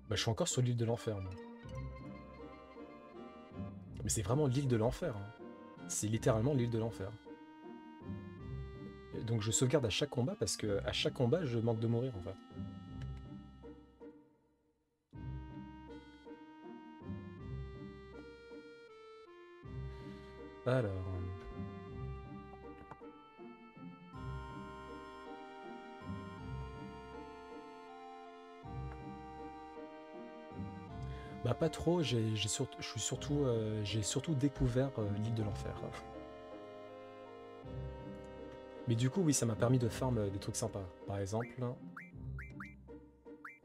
Bah, je suis encore sur l'île de l'enfer, moi. Mais c'est vraiment l'île de l'enfer, hein. C'est littéralement l'île de l'enfer. Donc je sauvegarde à chaque combat parce que à chaque combat, je manque de mourir, en fait. Alors... Bah pas trop, j'ai surtout découvert l'île de l'enfer. Mais du coup, oui, ça m'a permis de farm des trucs sympas. Par exemple,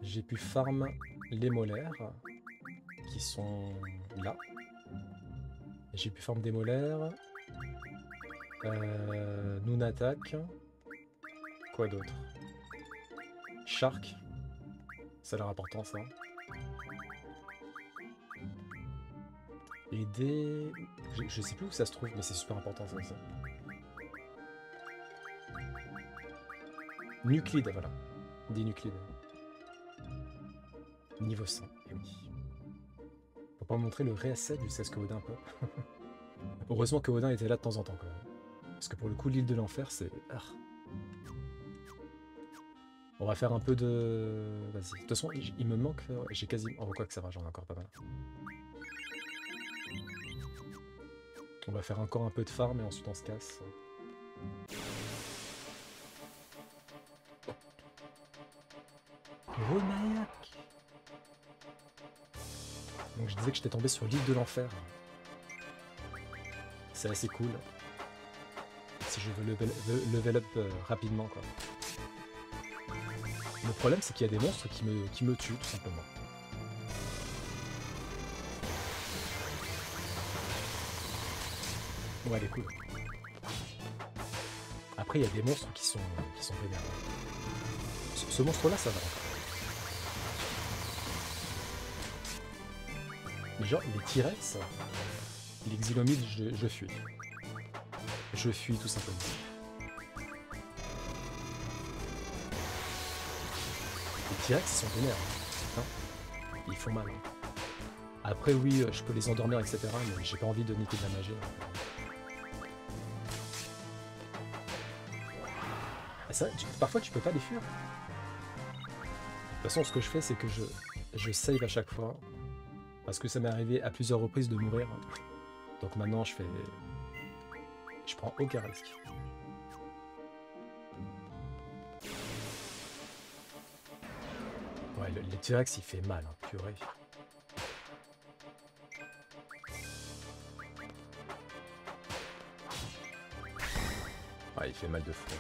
j'ai pu farm les molaires, qui sont là. J'ai pu farm des molaires. Nunatak. Quoi d'autre? Shark. Ça a l'air important, ça. Et des... Je sais plus où ça se trouve, mais c'est super important, ça aussi. Nuclides, voilà. Des nuclides. Niveau 100, et oui. Faut pas montrer le réasset jusqu'à ce que Odin peut. Heureusement que Odin était là de temps en temps, quand même. Parce que pour le coup, l'île de l'enfer, c'est... Ah. On va faire un peu de... Vas-y. De toute façon, il me manque... J'ai quasi... Oh, quoi que ça va, j'en ai encore pas mal. On va faire encore un peu de farm et ensuite on se casse. Renayak. Donc je disais que j'étais tombé sur l'île de l'enfer. C'est assez cool. Si je veux level up rapidement, quoi. Le problème, c'est qu'il y a des monstres qui me tuent, tout simplement. Ouais, elle est cool. Après, il y a des monstres qui sont vénères. Ce monstre-là, ça va. Mais genre, les T-Rex, les Xylomides, je fuis. Je fuis, tout simplement. Les T-Rex, ils sont vénères. Hein, ils font mal. Hein. Après, oui, je peux les endormir, etc. Mais j'ai pas envie de niquer de la magie. Ah, ça, parfois, tu peux pas les fuir. De toute façon, ce que je fais, c'est que je save à chaque fois. Parce que ça m'est arrivé à plusieurs reprises de mourir. Donc maintenant, je prends aucun risque. Ouais, le T-Rex, il fait mal, hein, purée. Ouais, il fait mal de fou.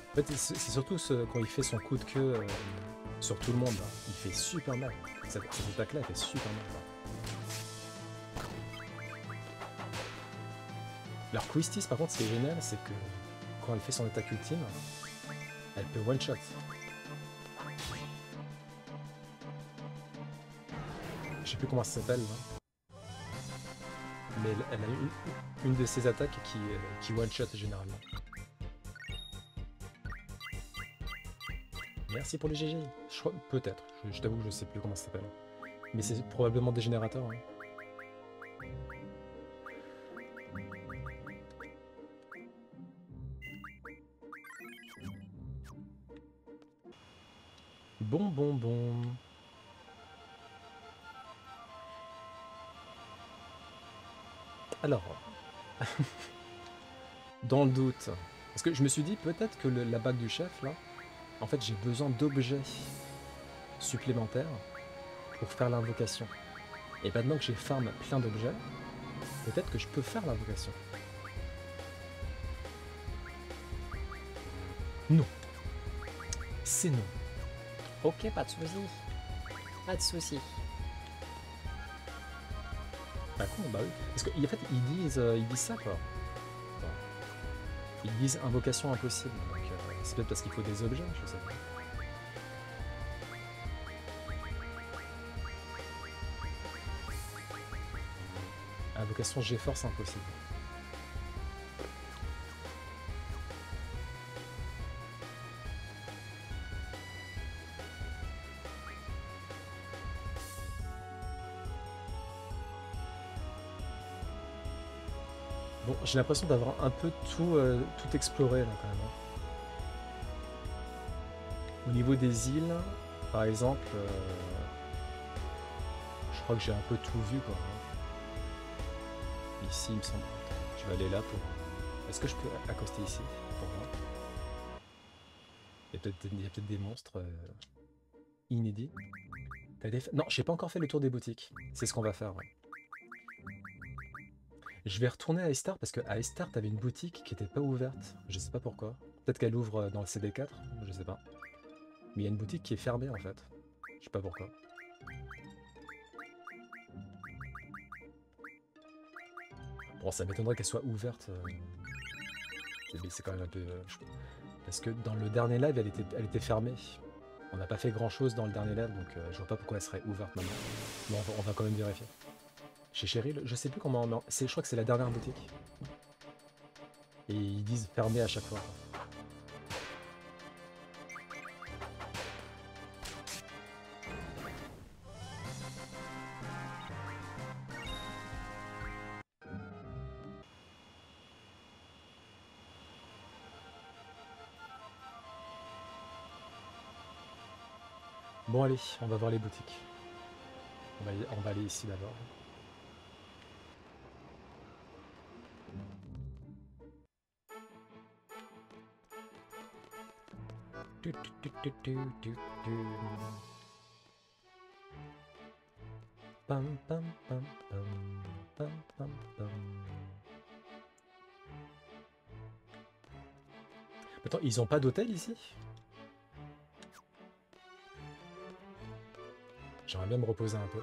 En fait, c'est surtout quand il fait son coup de queue sur tout le monde. Là. Il fait super mal. Cette attaque-là, elle fait super mal. Alors, Quistis, par contre, ce qui est génial, c'est que quand elle fait son attaque ultime, elle peut one-shot. Je sais plus comment ça s'appelle, mais elle a une de ses attaques qui one-shot généralement. Merci pour le GG. Peut-être. Je t'avoue que je sais plus comment ça s'appelle. Mais c'est probablement des générateurs. Hein. Bon. Alors. Dans le doute. Parce que je me suis dit peut-être que la bague du chef, là, en fait, j'ai besoin d'objets supplémentaires pour faire l'invocation. Et maintenant que j'ai farm plein d'objets, peut-être que je peux faire l'invocation. Non. C'est non. Ok, pas de soucis. Pas de soucis. Bah con, bah oui. Parce qu'en fait, ils disent ça, quoi. Enfin, ils disent invocation impossible. Donc, c'est peut-être parce qu'il faut des objets, je sais pas. Invocation GeForce impossible. Bon, j'ai l'impression d'avoir un peu tout exploré là quand même, hein. Au niveau des îles, par exemple, je crois que j'ai un peu tout vu quoi, hein. Ici, il me semble. Attends, je vais aller là pour. Est-ce que je peux accoster ici pour voir? Il y a peut-être des monstres inédits. Non, j'ai pas encore fait le tour des boutiques. C'est ce qu'on va faire. Ouais. Je vais retourner à Star parce qu'à Star, t'avais une boutique qui était pas ouverte. Je sais pas pourquoi. Peut-être qu'elle ouvre dans le CD4, je sais pas. Mais il y a une boutique qui est fermée en fait. Je sais pas pourquoi. Bon, ça m'étonnerait qu'elle soit ouverte. C'est quand même un peu. Parce que dans le dernier live, elle était fermée. On n'a pas fait grand chose dans le dernier live, donc je vois pas pourquoi elle serait ouverte maintenant. Bon, on va quand même vérifier. Chez Cheryl, je sais plus comment. Je crois que c'est la dernière boutique. Et ils disent fermé à chaque fois. Bon allez, on va voir les boutiques. On va aller ici d'abord. Pam pam pam pam pam pam pam. Attends, ils ont pas d'hôtel ici? J'aimerais bien me reposer un peu.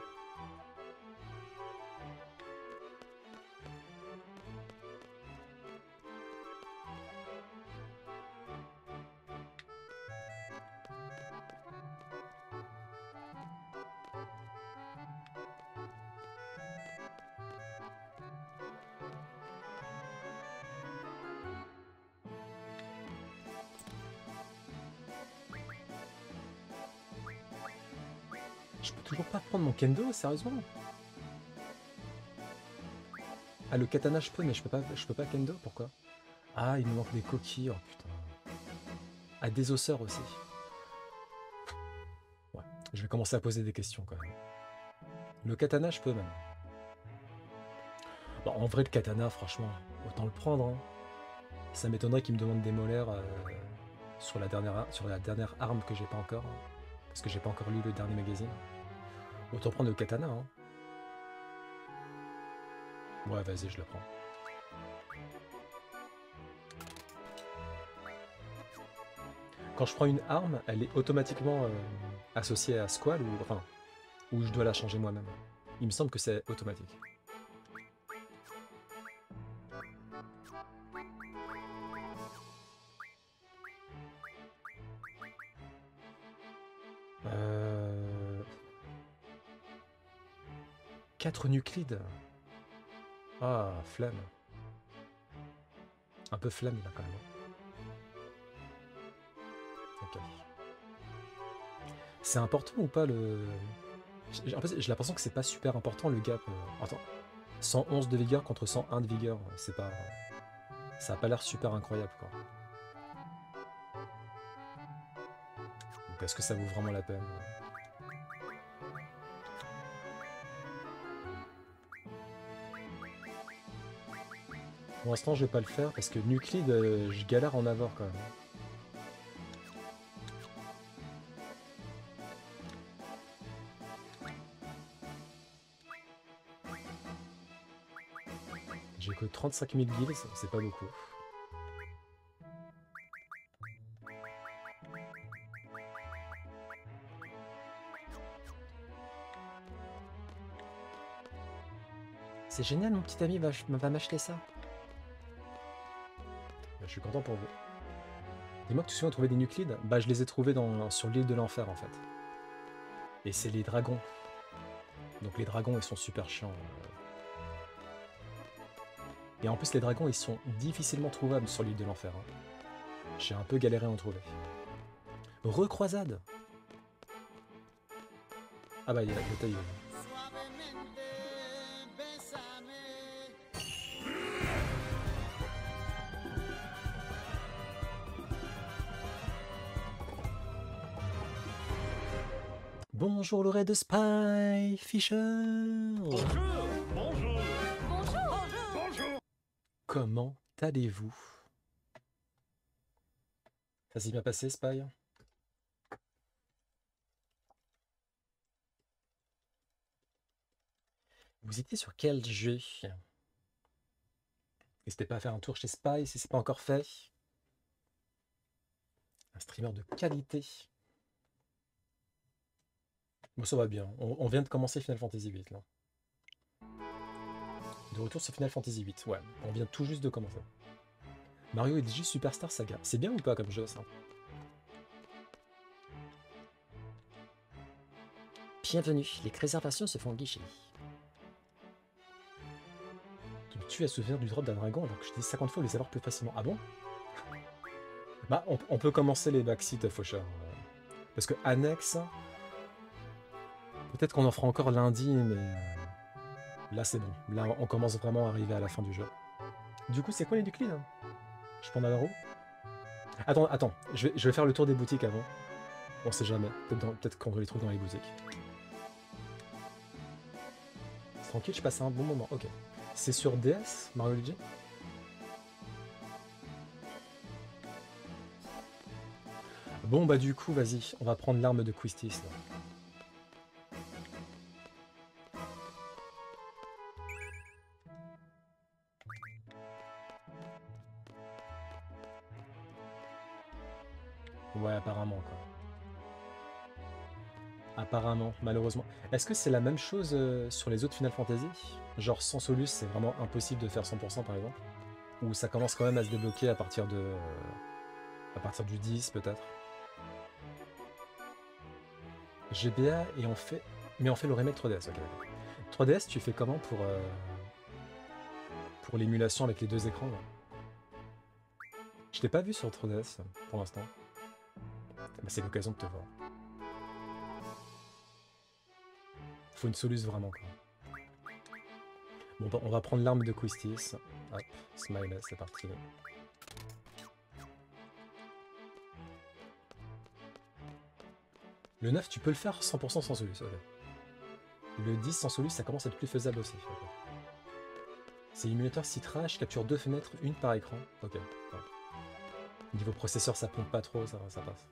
Je peux toujours pas prendre mon kendo, sérieusement? Ah, le katana je peux, mais je peux pas kendo, pourquoi? Ah, il me manque des coquilles, oh putain. Ah, des osseurs aussi. Ouais, je vais commencer à poser des questions quand même. Le katana je peux même. Bon, en vrai, le katana, franchement, autant le prendre, hein. Ça m'étonnerait qu'il me demande des molaires sur la dernière arme que j'ai pas encore, hein, parce que j'ai pas encore lu le dernier magazine. Autant prendre le katana, hein. Ouais, vas-y, je le prends. Quand je prends une arme, elle est automatiquement associée à Squall ou je dois la changer moi-même. Il me semble que c'est automatique. Euh... 4 nuclides. Ah, flamme. Un peu flamme là quand même. Ok. C'est important ou pas le... En fait, j'ai l'impression que c'est pas super important le gap. Attends. 111 de vigueur contre 101 de vigueur. C'est pas... Ça a pas l'air super incroyable quoi. Donc est-ce que ça vaut vraiment la peine? Pour l'instant, je vais pas le faire parce que Nuclide, je galère à en avoir quand même. J'ai que 35 000 guilds, c'est pas beaucoup. C'est génial, mon petit ami va m'acheter ça. Je suis content pour vous. Dis-moi que tu souviens trouver des Nuclides? Bah je les ai trouvés sur l'île de l'enfer en fait. Et c'est les dragons. Donc les dragons ils sont super chiants. Et en plus les dragons ils sont difficilement trouvables sur l'île de l'enfer. Hein. J'ai un peu galéré à en trouver. Recroisade. Ah bah il y a la bataille. Bonjour le raid de Spy Fisher. Bonjour, bonjour, bonjour, bonjour. Comment allez-vous? Ça s'est bien passé, Spy? Vous étiez sur quel jeu? N'hésitez pas à faire un tour chez Spy si c'est pas encore fait. Un streamer de qualité. Bon, ça va bien. On vient de commencer Final Fantasy VIII, là. De retour sur Final Fantasy VIII, ouais. On vient tout juste de commencer. Mario et DJ Superstar Saga. C'est bien ou pas comme jeu, ça? Bienvenue, les réservations se font au guichet. Tu as souvenir du drop d'un dragon alors que je dis 50 fois le savoir plus facilement. Ah bon? Bah, on peut commencer les backseat, Faucheur. Parce que annexe... Peut-être qu'on en fera encore lundi, mais... Là, c'est bon. Là, on commence vraiment à arriver à la fin du jeu. Du coup, c'est quoi les Nuclides? Je prends la roue. Attends. Je vais faire le tour des boutiques avant. On sait jamais. Peut-être qu'on les trouve dans les boutiques. Tranquille, je passe un bon moment. Ok. C'est sur DS, Mario Luigi? Bon, bah du coup, vas-y. On va prendre l'arme de Quistis, là. Ouais, apparemment, quoi. Apparemment, malheureusement. Est-ce que c'est la même chose sur les autres Final Fantasy? Genre sans Solus, c'est vraiment impossible de faire 100% par exemple? Ou ça commence quand même à se débloquer à partir du 10 peut-être? GBA et on fait... Mais on fait le remake 3DS, ok. 3DS, tu fais comment pour l'émulation avec les deux écrans là? Je t'ai pas vu sur 3DS pour l'instant. Bah, c'est l'occasion de te voir. Faut une soluce vraiment quoi. Bon, on va prendre l'arme de Quistis. Hop, smiley, c'est parti. Le 9, tu peux le faire 100% sans soluce, ok. Le 10 sans soluce, ça commence à être plus faisable aussi. Okay. C'est émulateur citrage, capture 2 fenêtres, une par écran. Ok. Ouais. Niveau processeur, ça pompe pas trop, ça passe.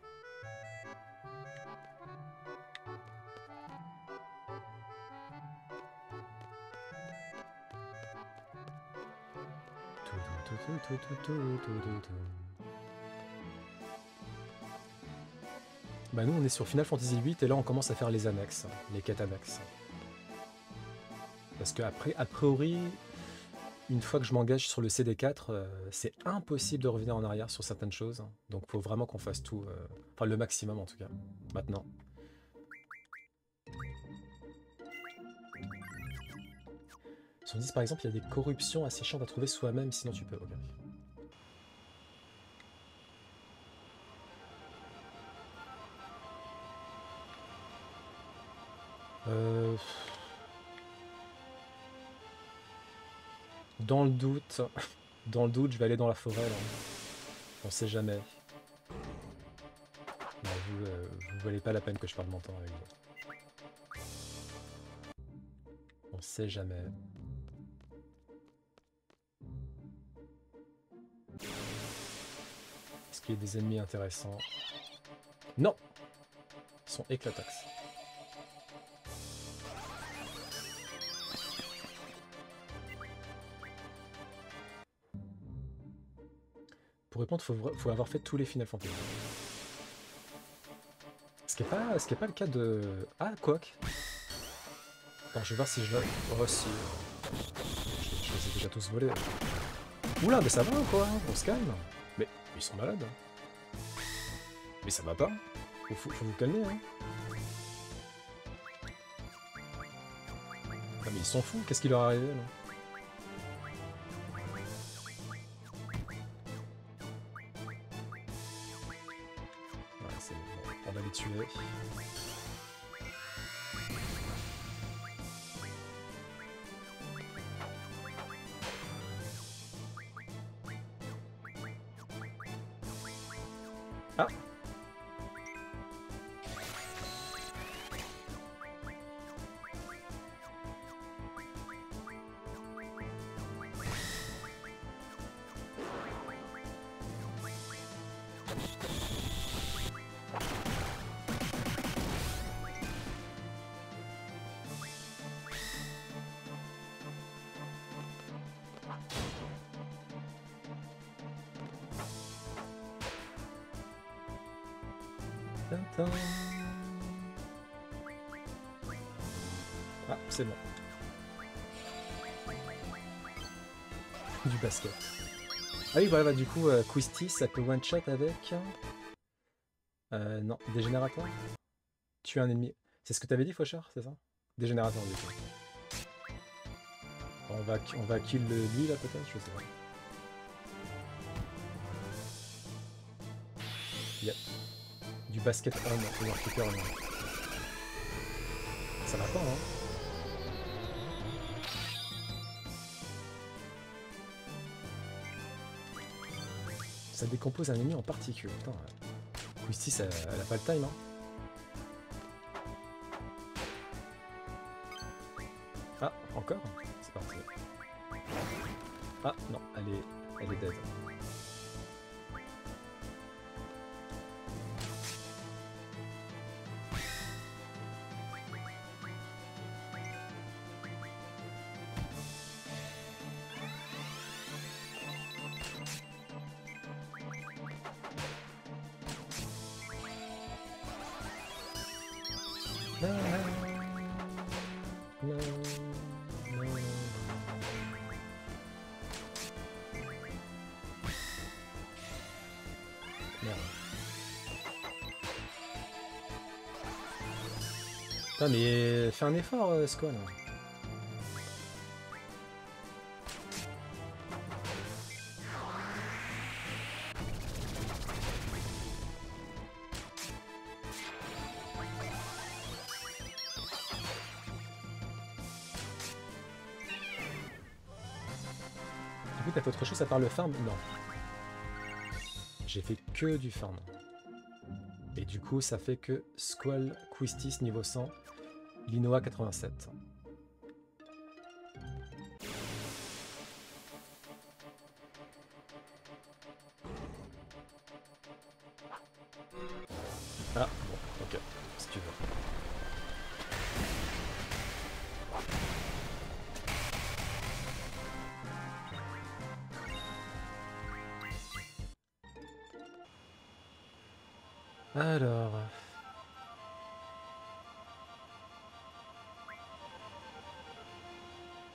Bah nous on est sur Final Fantasy VIII et là on commence à faire les annexes, les quêtes annexes. Parce que après, a priori, une fois que je m'engage sur le CD4, c'est impossible de revenir en arrière sur certaines choses. Donc faut vraiment qu'on fasse tout, enfin le maximum en tout cas, maintenant. Sur 10 par exemple, il y a des corruptions assez chiantes à trouver soi-même, sinon tu peux. Okay. Dans le doute, je vais aller dans la forêt. Là. On sait jamais. Non, vous valez pas la peine que je parle mon temps avec vous. On sait jamais. Est-ce qu'il y a des ennemis intéressants? Non! Ils sont éclatax. Pour répondre, faut avoir fait tous les Final Fantasy. Ce qui est pas le cas de... Ah, quoique. Attends, je vais voir si je... Oh, si... déjà tous volé. Oula, mais ça va ou quoi? On se calme. Mais ils sont malades. Mais ça va pas. Faut vous calmer, hein. Ah, mais ils sont fous, qu'est-ce qui leur est arrivé là? Ouais, c'est bon, on va les tuer. Ah! Tintin. Ah, c'est bon. Du basket. Ah oui, voilà, bah, du coup, Quistis, ça peut one-shot avec... non, dégénérateur. Tuer un ennemi. C'est ce que t'avais dit, Faucheur, c'est ça? Dégénérateur, du coup. On va kill lui, là, peut-être? Je sais pas. Yep. Du basket on, ou un kicker on. Ça va pas, hein? Ça décompose un ennemi en particules. Putain, Quistis, elle a pas le time, hein? Ah, encore? C'est parti. Ah, non, elle est dead. Putain, mais fais un effort, Squall. Du coup, t'as fait autre chose à part le farm? Non. J'ai fait que du farm. Et du coup, ça fait que Squall, Quistis niveau 100, Linoa 87. Ah, bon, ok, si tu veux. Alors...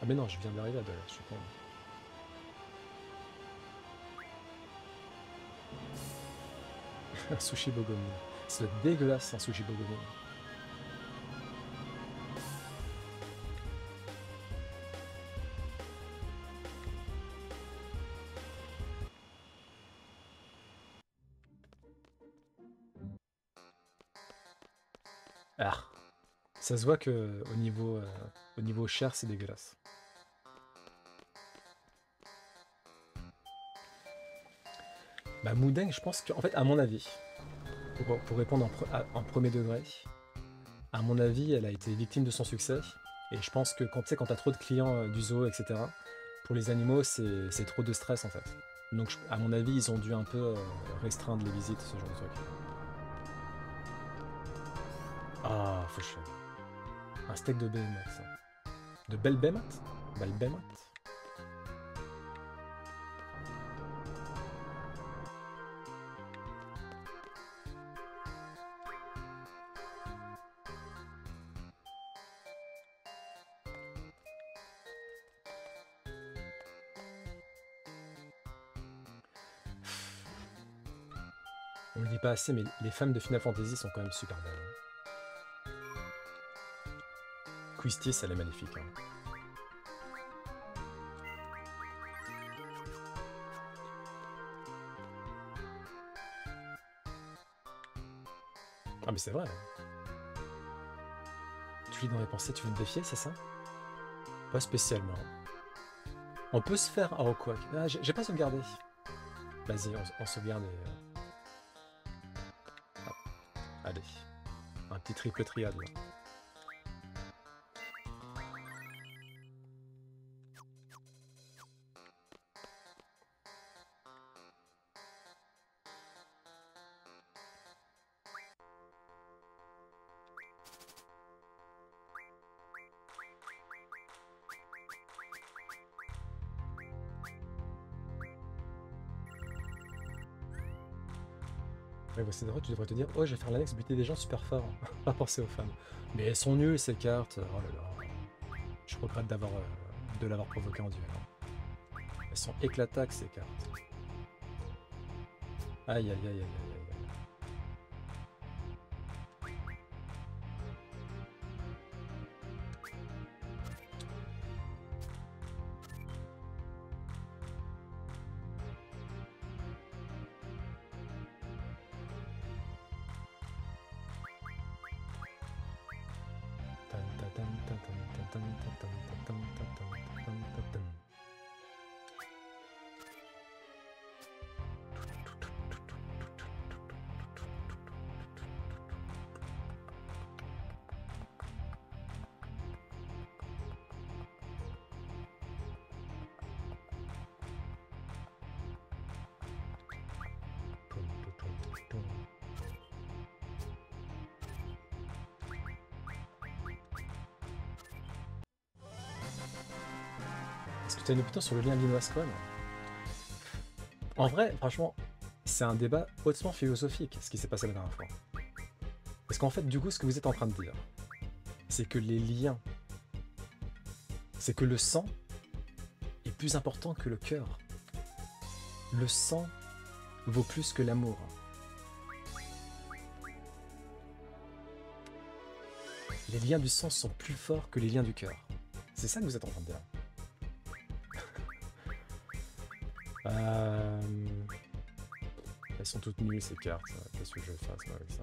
Ah mais non, je viens d'arriver à Dole, je suis con. Un sushi bogomi. C'est dégueulasse un sushi bogomi. Ah, ça se voit que au niveau chair, c'est dégueulasse. Bah Moudeng, je pense qu'en fait, à mon avis, pour répondre en premier degré, à mon avis, elle a été victime de son succès. Et je pense que quand tu sais, quand t'as trop de clients du zoo, etc., pour les animaux, c'est trop de stress en fait. Donc à mon avis, ils ont dû un peu restreindre les visites, ce genre de truc. Ah, faut chier. Un steak de behemoth, ça. De belle behemoth? Belle behemoth? On le dit pas assez, mais les femmes de Final Fantasy sont quand même super belles. Hein. Quistis, elle est magnifique. Hein. Ah mais c'est vrai. Tu lis dans mes pensées, tu veux me défier, c'est ça? Pas spécialement. On peut se faire... Oh quoi? Ah, j'ai pas sauvegardé. Vas-y, on sauvegarde et... Ah. Allez. Un petit triple triade là. Ouais, c'est drôle, tu devrais te dire, oh, je vais faire l'annexe, buter des gens super forts. Pas penser aux femmes. Mais elles sont nulles ces cartes. Oh là là. Je regrette de l'avoir provoqué en duel. Elles sont éclataques ces cartes. Aïe aïe aïe aïe aïe aïe. Est-ce que tu as une opinion sur le lien Linois-Squad? En vrai, franchement, c'est un débat hautement philosophique, ce qui s'est passé la dernière fois. Parce qu'en fait, du coup, ce que vous êtes en train de dire, c'est que les liens, c'est que le sang est plus important que le cœur. Le sang vaut plus que l'amour. Les liens du sang sont plus forts que les liens du cœur. C'est ça que vous êtes en train de dire. Elles sont toutes nulles ces cartes. Qu'est-ce que je vais faire avec ça?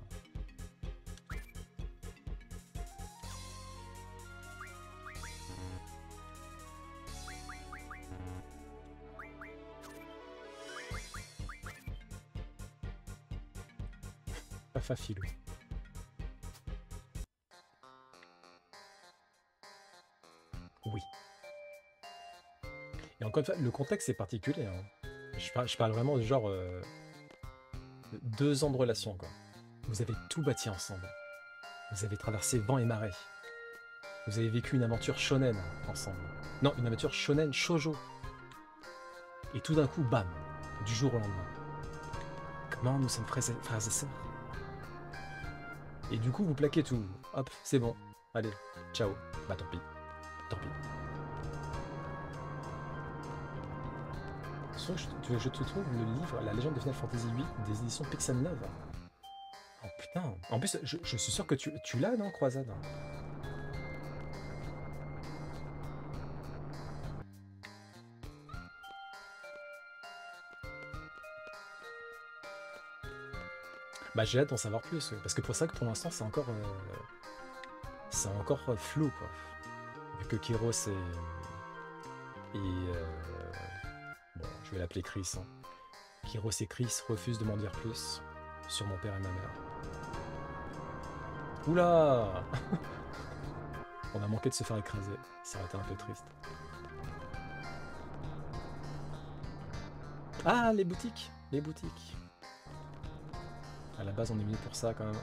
Pas facile. Oui. Et encore une fois, le contexte est particulier. Hein. Je parle vraiment du genre 2 ans de relation, quoi. Vous avez tout bâti ensemble. Vous avez traversé vent et marée. Vous avez vécu une aventure shonen ensemble. Non, une aventure shonen shoujo. Et tout d'un coup, bam, du jour au lendemain. Comment nous sommes frères et sœurs. Et du coup, vous plaquez tout. Hop, c'est bon. Allez, ciao. Bah tant pis. Tant pis. Je te trouve le livre La légende de Final Fantasy VIII des éditions Pixel 9. Oh putain. En plus, je suis sûr que tu l'as, non, Croisade? Bah j'ai hâte d'en savoir plus, parce que pour ça que pour l'instant c'est encore flou, quoi. Vu que Kyros bon, je vais l'appeler Chris. Hein. Kyros et Chris refusent de m'en dire plus sur mon père et ma mère. Oula. On a manqué de se faire écraser, ça aurait été un peu triste. Ah, les boutiques. Les boutiques. À la base, on est venu pour ça, quand même.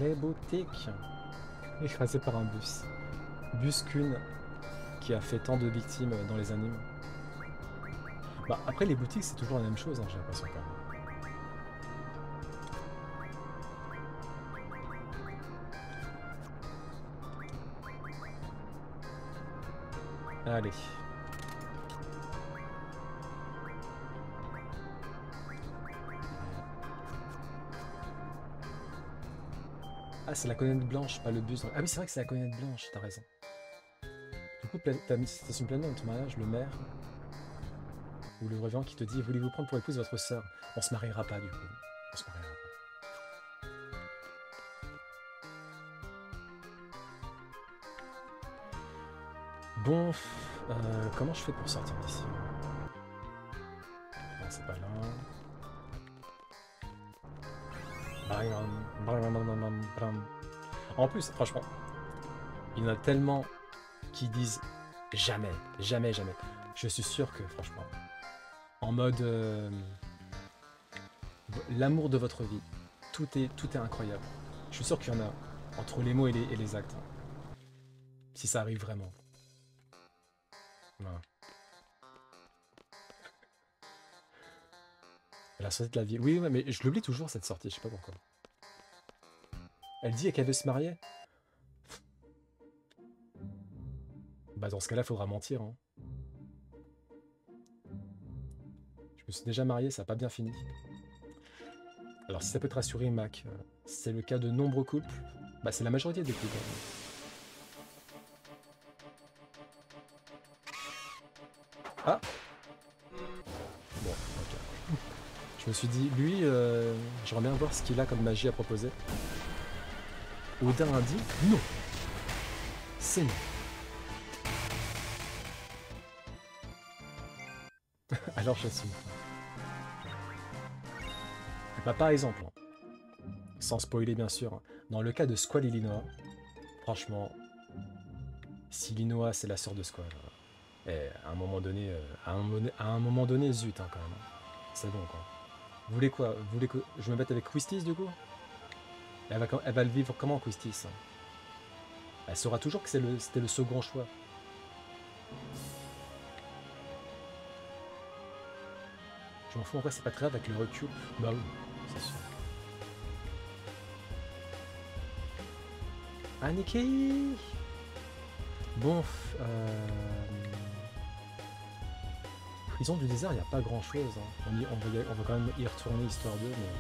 Les boutiques. Écrasé par un bus. Bus Kun. qui a fait tant de victimes dans les animes. Bah, après, les boutiques, c'est toujours la même chose, hein, j'ai l'impression quand même. Allez. Ah, c'est la connaître blanche, pas le bus. Ah oui, c'est vrai que c'est la connaître blanche, t'as raison. Du coup, t'as mis citation pleine dans ton mariage, le maire ou le revenant qui te dit voulez-vous prendre pour épouse votre sœur? On se mariera pas, du coup. On se mariera pas. Bon, comment je fais pour sortir d'ici? Non, c'est pas là. En plus, franchement, il y en a tellement qui disent jamais, jamais, jamais. Je suis sûr que, franchement, en mode l'amour de votre vie, tout est incroyable. Je suis sûr qu'il y en a entre les mots et les actes. Si ça arrive vraiment. Voilà. La sortie de la vie. Oui, ouais, mais je l'oublie toujours cette sortie, je sais pas pourquoi. Elle dit qu'elle veut se marier. Bah dans ce cas-là, faudra mentir. Hein. Je me suis déjà marié, ça n'a pas bien fini. Alors si ça peut te rassurer, Mac, c'est le cas de nombreux couples. Bah c'est la majorité des couples. Ah. Bon, ok. Je me suis dit, lui, j'aimerais bien voir ce qu'il a comme magie à proposer. Odin a dit non. C'est non. Alors j'assume. Bah, par exemple, sans spoiler bien sûr, dans le cas de Squall et Linoa, franchement, si Linoa c'est la sœur de Squall, à un moment donné, zut hein, quand même. C'est bon quoi. Vous voulez quoi? Vous voulez que je me mette avec Quistis du coup? Elle va le vivre comment Quistis? Elle saura toujours que c'était le second choix. Je m'en fous, en vrai c'est pas très grave avec le recul. Bah oui, c'est sûr. Aniki. Bon, Prison du désert, il n'y a pas grand chose. Hein. On va quand même y retourner histoire d'eux, mais...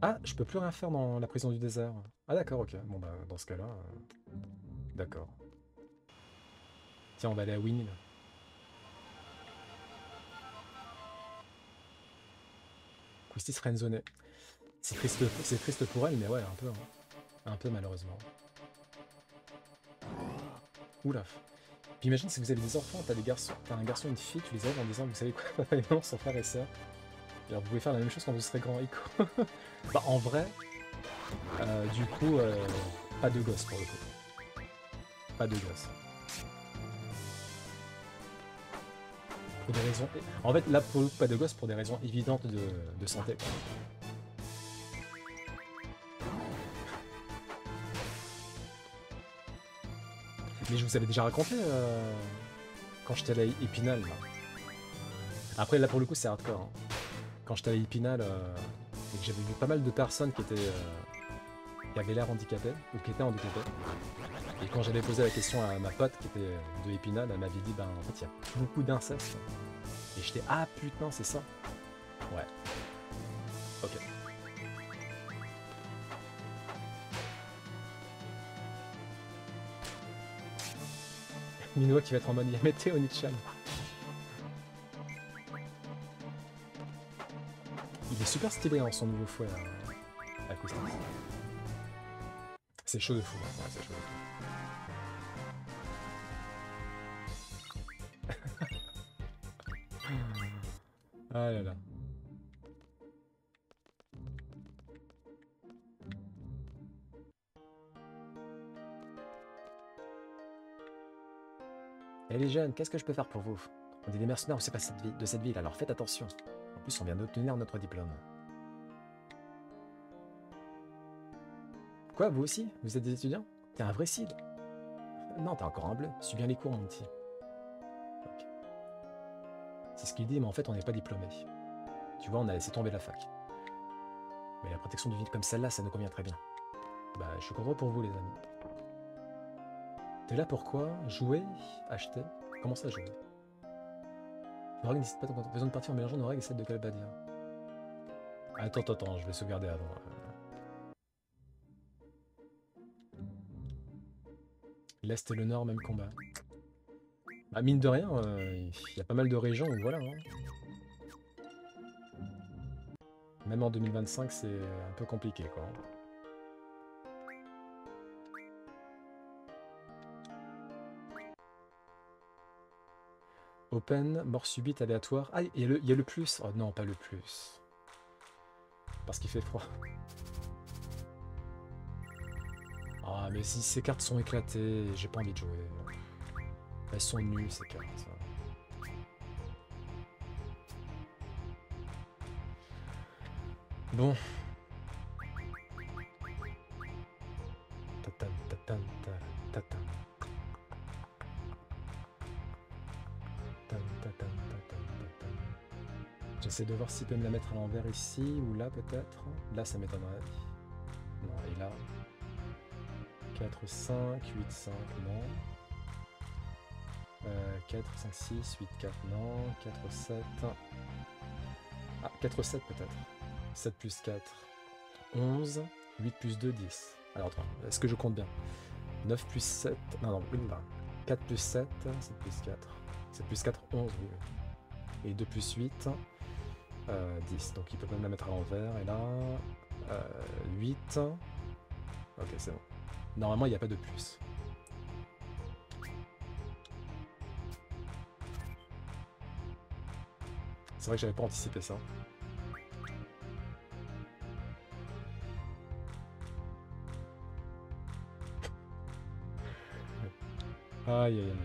Ah, je peux plus rien faire dans la prison du désert. Ah d'accord, ok. Bon bah dans ce cas-là... D'accord. Tiens, on va aller à Winnie. Quistis friendzoné. C'est triste pour elle, mais ouais, un peu. Hein. Un peu malheureusement. Oula. Puis imagine si vous avez des enfants, t'as un garçon et une fille, tu les aides en disant vous savez quoi, papa et maman sont frères et sœurs. Alors vous pouvez faire la même chose quand vous serez grand Ico. Bah en vrai, du coup, pas de gosse pour le coup. Pas de gosse. Pour des raisons... En fait là pour le coup pas de gosse pour des raisons évidentes de santé. Quoi. Mais je vous avais déjà raconté quand j'étais allé à Épinal. Là. Après là pour le coup c'est hardcore. Hein. Quand j'étais à Épinal et que j'avais vu pas mal de personnes qui avaient l'air handicapées ou qui étaient handicapées. Et quand j'avais posé la question à ma pote qui était de Épinal, elle m'avait dit ben en fait il y a beaucoup d'inceste. Et j'étais ah putain c'est ça. Ouais. Ok. Minoa qui va être en mode Yamete Onichan. Il est super stylé hein, son nouveau fouet à Quistis. C'est chaud de fou. Hein. Ouais, c'est chaud de fou. Ah là là. Et les jeunes, qu'est-ce que je peux faire pour vous? On est des mercenaires, on sait pas de cette ville, alors faites attention. En plus, on vient d'obtenir notre diplôme. Quoi, vous aussi? Vous êtes des étudiants? T'es un vrai Cid? Non, t'es encore un bleu. Suis bien les cours, mon petit. Ok. C'est ce qu'il dit, mais en fait, on n'est pas diplômé. Tu vois, on a laissé tomber la fac. Mais la protection d'une ville comme celle-là, ça nous convient très bien. Bah, je suis content pour vous, les amis. T'es là pourquoi? Jouer? Acheter? Comment ça, jouer? Noreg n'hésite pas ton besoin de partir en mélangeant Noreg et celle de Calbadia. Attends, je vais sauvegarder avant. L'Est et le Nord, même combat. Bah, mine de rien, il y a pas mal de régions où voilà. Hein. Même en 2025, c'est un peu compliqué, quoi. Open, mort subite, aléatoire. Ah, il y a le plus. Oh non, pas le plus. Parce qu'il fait froid. Ah, mais si ces cartes sont éclatées, j'ai pas envie de jouer. Elles sont nulles, ces cartes. Bon. J'essaie de voir s'il peut me la mettre à l'envers ici ou là peut-être. Là ça m'étonnerait. Non, et là. 4, 5, 8, 5, non. 4, 5, 6, 8, 4, non. 4, 7. Ah, 4, 7 peut-être. 7 plus 4, 11. 8 plus 2, 10. Alors attends, est-ce que je compte bien? 9 plus 7. Non, non, 4 plus 7, 7 plus 4. 7 plus 4, 11, oui. Et 2 plus 8, 10. Donc il peut même la mettre à l'envers. Et là, 8. Ok, c'est bon. Normalement, il n'y a pas de plus. C'est vrai que j'avais pas anticipé ça. Aïe, aïe, aïe, aïe.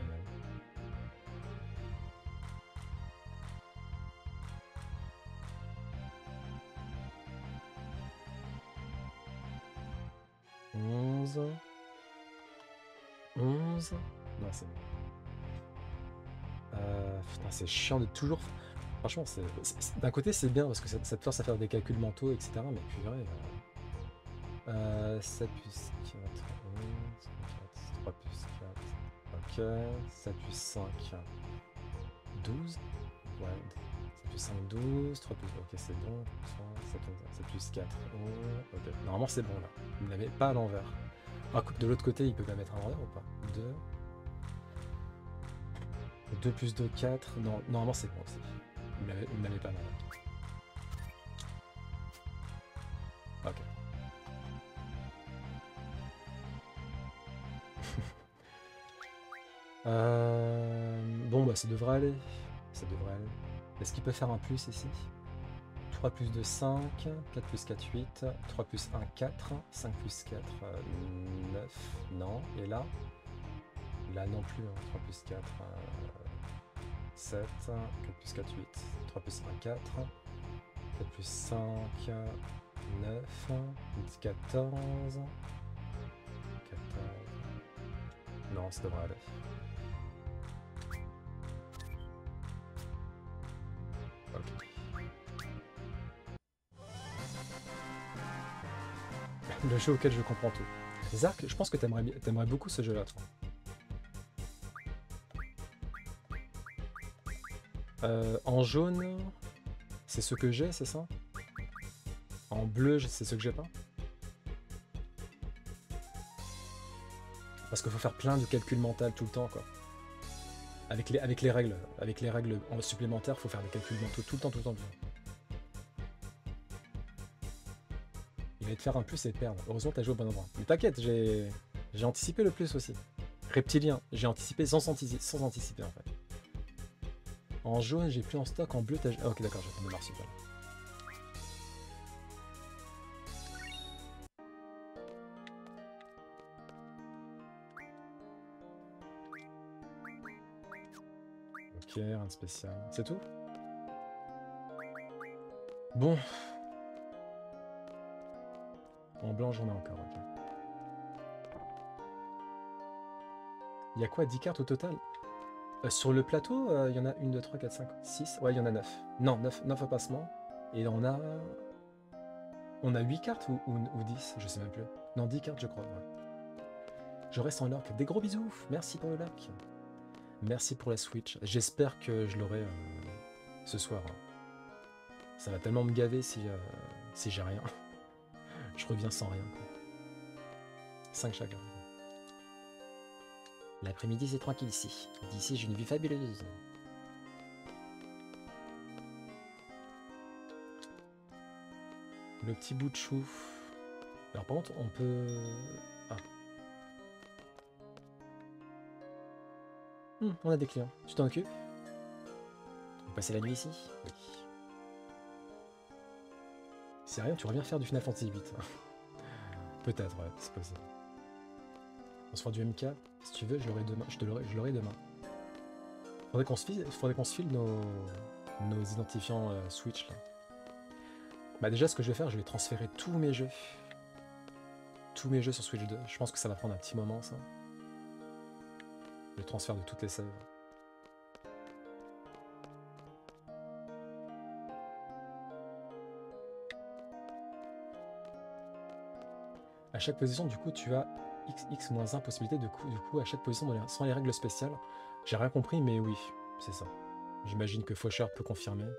Non, c'est bon. Putain, c'est chiant de toujours... Franchement, d'un côté, c'est bien parce que ça te force à faire des calculs mentaux, etc. Mais purée... 7 plus 4, 11, 4, 3 plus 4... Ok, 7 plus 5... 12? Ouais, 7 plus 5, 12, 3 plus... Ok, c'est bon. 7 plus 4... ok, normalement c'est bon là. Il ne l'avait pas à l'envers. Ah, de l'autre côté, il peut la mettre à l'envers ou pas? 2... 2 plus 2, 4... Non, normalement c'est bon aussi. Il ne l'avait pas à l'envers. Ok. Bon bah ça devrait aller. Ça devrait aller. Est-ce qu'il peut faire un plus ici? 3 plus 2, 5, 4 plus 4, 8, 3 plus 1, 4, 5 plus 4, 9, non, et là? Là non plus, hein. 3 plus 4, 7, 4 plus 4, 8, 3 plus 1, 4, 4 plus 5, 9, 8, 14, 14, non, ça devrait aller. Ok. Le jeu auquel je comprends tout. Zark, je pense que t'aimerais beaucoup ce jeu-là, toi. En jaune, c'est ce que j'ai, c'est ça? En bleu, c'est ce que j'ai pas? Parce qu'il faut faire plein de calculs mentaux tout le temps, quoi. Avec les règles supplémentaires, il faut faire des calculs mentaux tout le temps, tout le temps, tout le temps. Il va te faire un plus et te perdre. Heureusement, t'as joué au bon endroit. Mais t'inquiète, j'ai anticipé le plus aussi. Reptilien, j'ai anticipé sans anticiper en fait. En jaune, j'ai plus en stock. En bleu, t'as... Ah, ok, d'accord, j'ai fait de marsupial. Ok, rien de spécial. C'est tout? Bon. En blanc, j'en ai encore, ok. Il y a quoi, 10 cartes au total? Sur le plateau, il y en a 1, 2, 3, 4, 5, 6. Ouais, il y en a 9. Non, 9 à passement. Et on a 8 cartes ou 10, je sais même plus. Non, 10 cartes, je crois. Ouais. Je reste en lock. Des gros bisous. Merci pour le like. Merci pour la Switch. J'espère que je l'aurai ce soir. Ça va tellement me gaver si j'ai rien. Je reviens sans rien. Quoi. 5 chacun. L'après-midi, c'est tranquille ici. D'ici, j'ai une vue fabuleuse. Le petit bout de chou. Alors par contre, on peut... Ah. On a des clients. Tu t'en occupes? Vous passez la nuit ici? Oui. C'est rien, tu reviens faire du Final Fantasy VIII. Peut-être, ouais, c'est possible. On se fera du MK, si tu veux, je l'aurai demain. Je l'aurai demain. Faudrait qu'on se file nos identifiants Switch là. Bah déjà, ce que je vais faire, je vais transférer tous mes jeux. Tous mes jeux sur Switch 2. Je pense que ça va prendre un petit moment, ça. Le transfert de toutes les saves. À chaque position, du coup, tu as x-1 possibilité du coup, à chaque position sans les règles spéciales. J'ai rien compris, mais oui, c'est ça. J'imagine que Faucheur peut confirmer.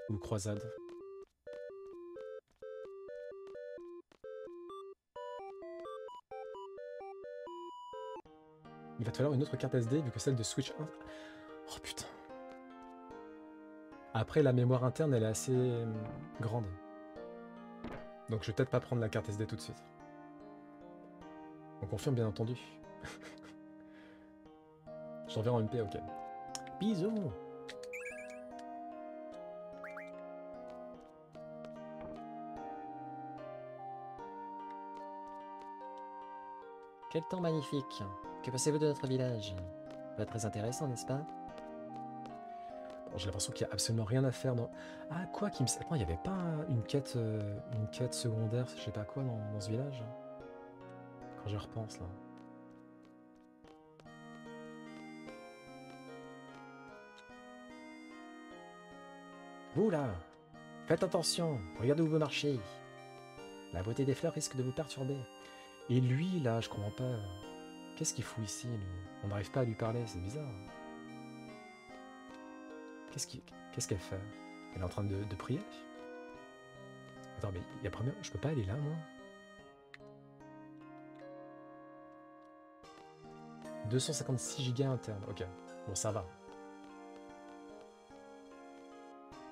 Ou Croisade. Il va te falloir une autre carte SD vu que celle de Switch 1... Oh putain. Après, la mémoire interne, elle est assez grande. Donc je vais peut-être pas prendre la carte SD tout de suite. On confirme bien entendu. Je t'enverrai en MP, ok. Bisous. Quel temps magnifique! Que pensez-vous de notre village? Pas très intéressant, n'est-ce pas? Bon, j'ai l'impression qu'il n'y a absolument rien à faire dans... Ah, quoi qu'il me... Attends, il n'y avait pas une quête secondaire, je sais pas quoi, dans ce village? Quand je repense, là. Vous, là! Faites attention! Regardez où vous marchez! La beauté des fleurs risque de vous perturber. Et lui, là, je comprends pas... Qu'est-ce qu'il fout ici, lui? On n'arrive pas à lui parler, c'est bizarre. Qu'est-ce qu'elle fait? Elle est en train de prier? Attends, mais il y a première... Je peux pas aller là, moi? 256 gigas interne, ok. Bon, ça va.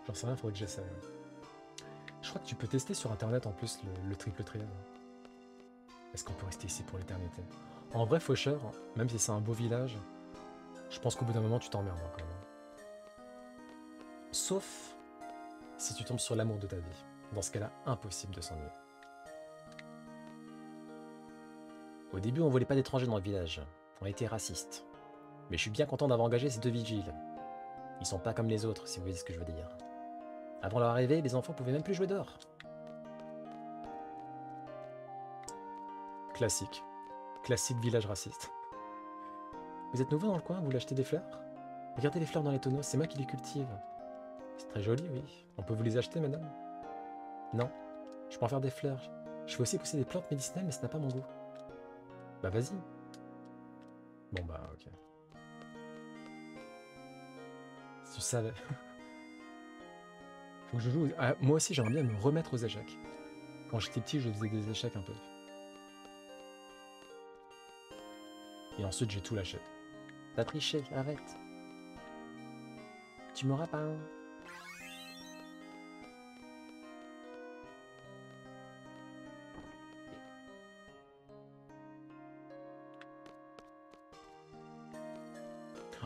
J'en sais rien, faudrait que j'essaie. Je crois que tu peux tester sur internet en plus le triple triade. Est-ce qu'on peut rester ici pour l'éternité? En vrai, Faucheur, même si c'est un beau village, je pense qu'au bout d'un moment, tu t'emmerdes quand même. Sauf si tu tombes sur l'amour de ta vie. Dans ce cas-là, impossible de s'ennuyer. Au début, on voulait pas d'étrangers dans le village. On était racistes. Mais je suis bien content d'avoir engagé ces 2 vigiles. Ils sont pas comme les autres, si vous voyez ce que je veux dire. Avant leur arrivée, les enfants pouvaient même plus jouer dehors. Classique. Classique village raciste. Vous êtes nouveau dans le coin? Vous voulez acheter des fleurs? Regardez les fleurs dans les tonneaux, c'est moi qui les cultive. C'est très joli, oui. On peut vous les acheter, madame? Non. Je peux en faire des fleurs. Je fais aussi pousser des plantes médicinales, mais ça n'a pas mon goût. Bah vas-y. Bon bah ok. Si tu savais. Faut que je joue... Ah, moi aussi j'aimerais bien me remettre aux échecs. Quand j'étais petit, je faisais des échecs un peu. Et ensuite j'ai tout lâché. T'as triché, arrête. Tu m'auras pas un.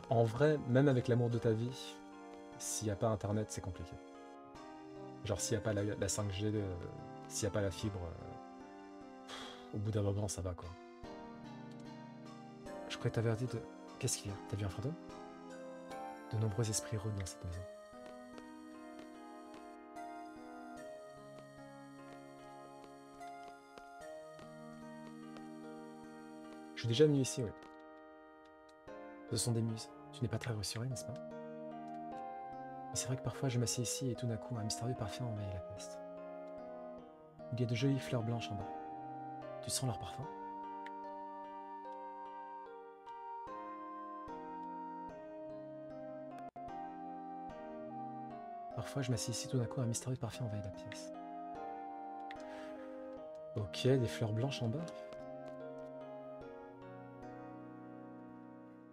En vrai, même avec l'amour de ta vie, s'il n'y a pas internet, c'est compliqué. Genre s'il n'y a pas la 5G, s'il n'y a pas la fibre, au bout d'un moment ça va quoi. Je croyais t'avoir dit de... Qu'est-ce qu'il y a? T'as vu un fantôme? De nombreux esprits rôdent dans cette maison. Je suis déjà venu ici, oui. Ce sont des muses. Tu n'es pas très rassuré, n'est-ce pas? Mais c'est vrai que parfois je m'assieds ici et tout d'un coup un mystérieux parfum envahit la peste. Il y a de jolies fleurs blanches en bas. Tu sens leur parfum? Parfois je m'assieds ici tout d'un coup un mystérieux parfum envahit la pièce. Ok, des fleurs blanches en bas.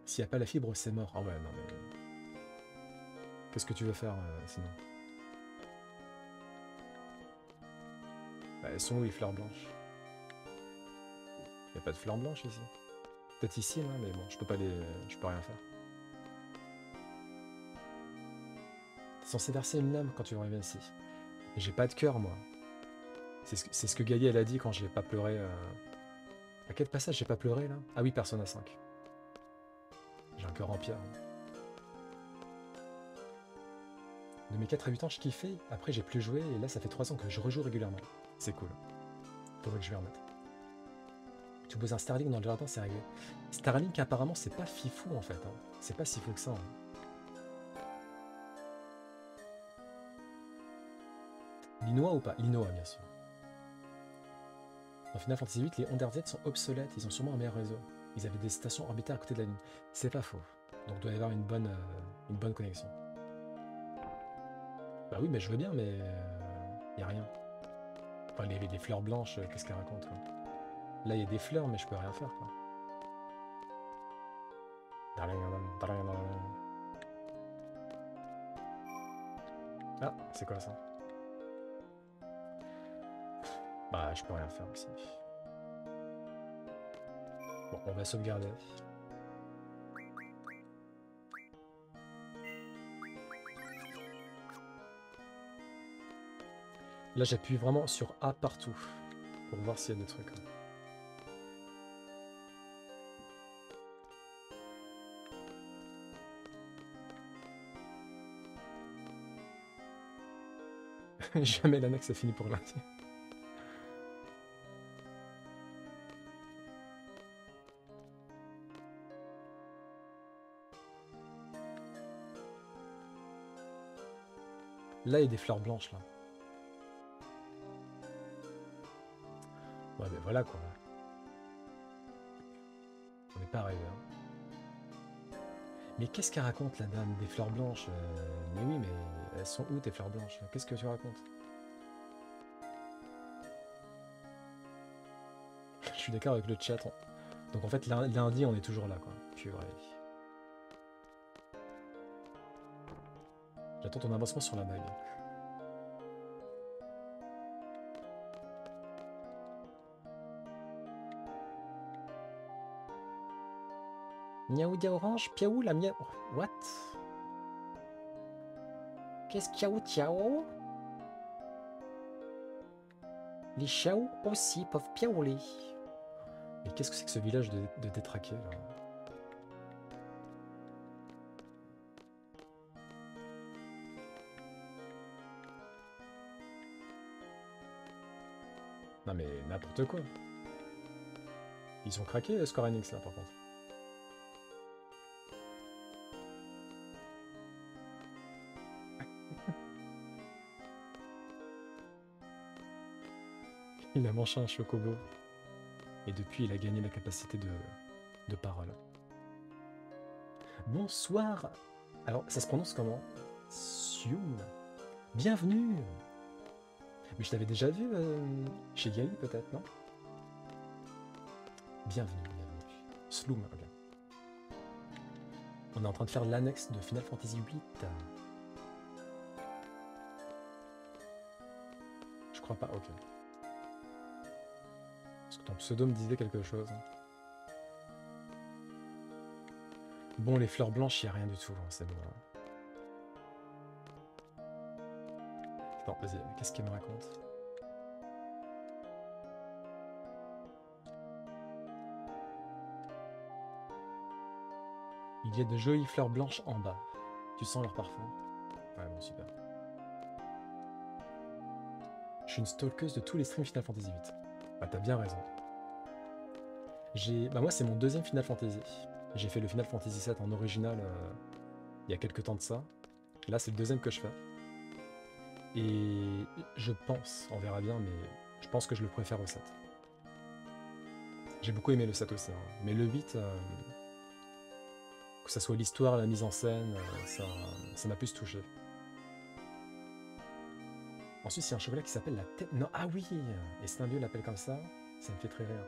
S'il n'y a pas la fibre, c'est mort. Ah ouais, non mais... Qu'est-ce que tu veux faire sinon? Bah, elles sont où les fleurs blanches? Il n'y a pas de fleurs blanches ici. Peut-être ici, là, mais bon, je peux pas les... Je peux rien faire. T'es censé verser une lame quand tu reviens ici. Mais j'ai pas de cœur, moi. C'est ce que Gaïa, elle a dit quand j'ai pas pleuré. À quel passage j'ai pas pleuré, là? Ah oui, Persona 5. J'ai un cœur en pierre. De mes 4 à 8 ans, je kiffais. Après, j'ai plus joué. Et là, ça fait 3 ans que je rejoue régulièrement. C'est cool. Faudrait que je vais remettre. Tu poses un Starlink dans le jardin, c'est réglé. Starlink, apparemment, c'est pas fifou, en fait. Hein. C'est pas si fou que ça. Hein. Linois ou pas? Linois, bien sûr. Dans Final Fantasy VIII, les Onderz sont obsolètes. Ils ont sûrement un meilleur réseau. Ils avaient des stations orbitaires à côté de la Lune. C'est pas faux. Donc, il doit y avoir une bonne connexion. Bah oui, mais je veux bien, mais y a rien. Enfin, les fleurs blanches, qu'est-ce qu'elles racontent, quoi. Là, il y a des fleurs, mais je peux rien faire, quoi. Ah, c'est quoi ça? Bah, je peux rien faire aussi. Bon, on va sauvegarder. Là, j'appuie vraiment sur A partout pour voir s'il y a des trucs. Jamais l'annexe a fini pour lundi. Là, il y a des fleurs blanches, là. Ouais, mais voilà, quoi. On n'est pas arrivé, hein. Mais qu'est-ce qu'elle raconte, la dame? Des fleurs blanches? Mais oui, mais elles sont où, tes fleurs blanches? Qu'est-ce que tu racontes? Je suis d'accord avec le chat. Donc en fait, lundi, on est toujours là, quoi. Purée. J'attends ton avancement sur la bague. Miaoudia orange, piaou la miaou. What? Qu'est-ce qu'il y a tiao? Les chiaos aussi peuvent piaouler. Mais qu'est-ce que c'est que ce village de détraqués, là? Non mais n'importe quoi. Ils ont craqué Square Enix là par contre. Il a mangé un chocobo. Et depuis, il a gagné la capacité de parole. Bonsoir. Alors, ça se prononce comment? Sium. Bienvenue. Mais je t'avais déjà vu chez Gali peut-être, non? Bienvenue, bienvenue. Sloom, regarde. On est en train de faire l'annexe de Final Fantasy VIII. Je crois pas, ok. Parce que ton pseudo me disait quelque chose. Bon, les fleurs blanches, il n'y a rien du tout, hein, c'est bon. Attends, vas-y, qu'est-ce qu'elle me raconte? Il y a de jolies fleurs blanches en bas. Tu sens leur parfum? Ouais, bon, super. Je suis une stalkeuse de tous les streams Final Fantasy VIII. Bah, t'as bien raison. Bah, moi, c'est mon deuxième Final Fantasy. J'ai fait le Final Fantasy VII en original il y a quelques temps de ça. Là, c'est le deuxième que je fais. Et je pense, on verra bien, mais je pense que je le préfère au 7. J'ai beaucoup aimé le 7 aussi, hein. Mais le 8, que ça soit l'histoire, la mise en scène, ça m'a plus touché. Ensuite, il y a un chevalet qui s'appelle la tête... Non, ah oui. Et Steinbieu l'appelle comme ça me fait très rire.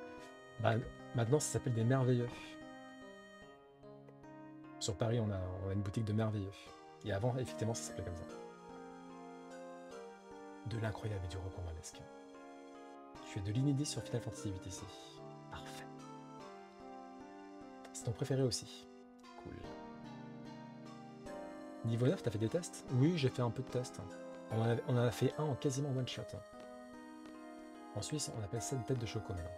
Bah, maintenant, ça s'appelle des merveilleux. Sur Paris, on a une boutique de merveilleux. Et avant, effectivement, ça s'appelait comme ça. De l'incroyable et du rocambolesque. Tu es de l'inédit sur Final Fantasy VIII ici. Parfait. C'est ton préféré aussi. Cool. Niveau 9, t'as fait des tests? Oui, j'ai fait un peu de tests. On en a fait un en quasiment one shot. En Suisse, on appelle ça une tête de choco maintenant.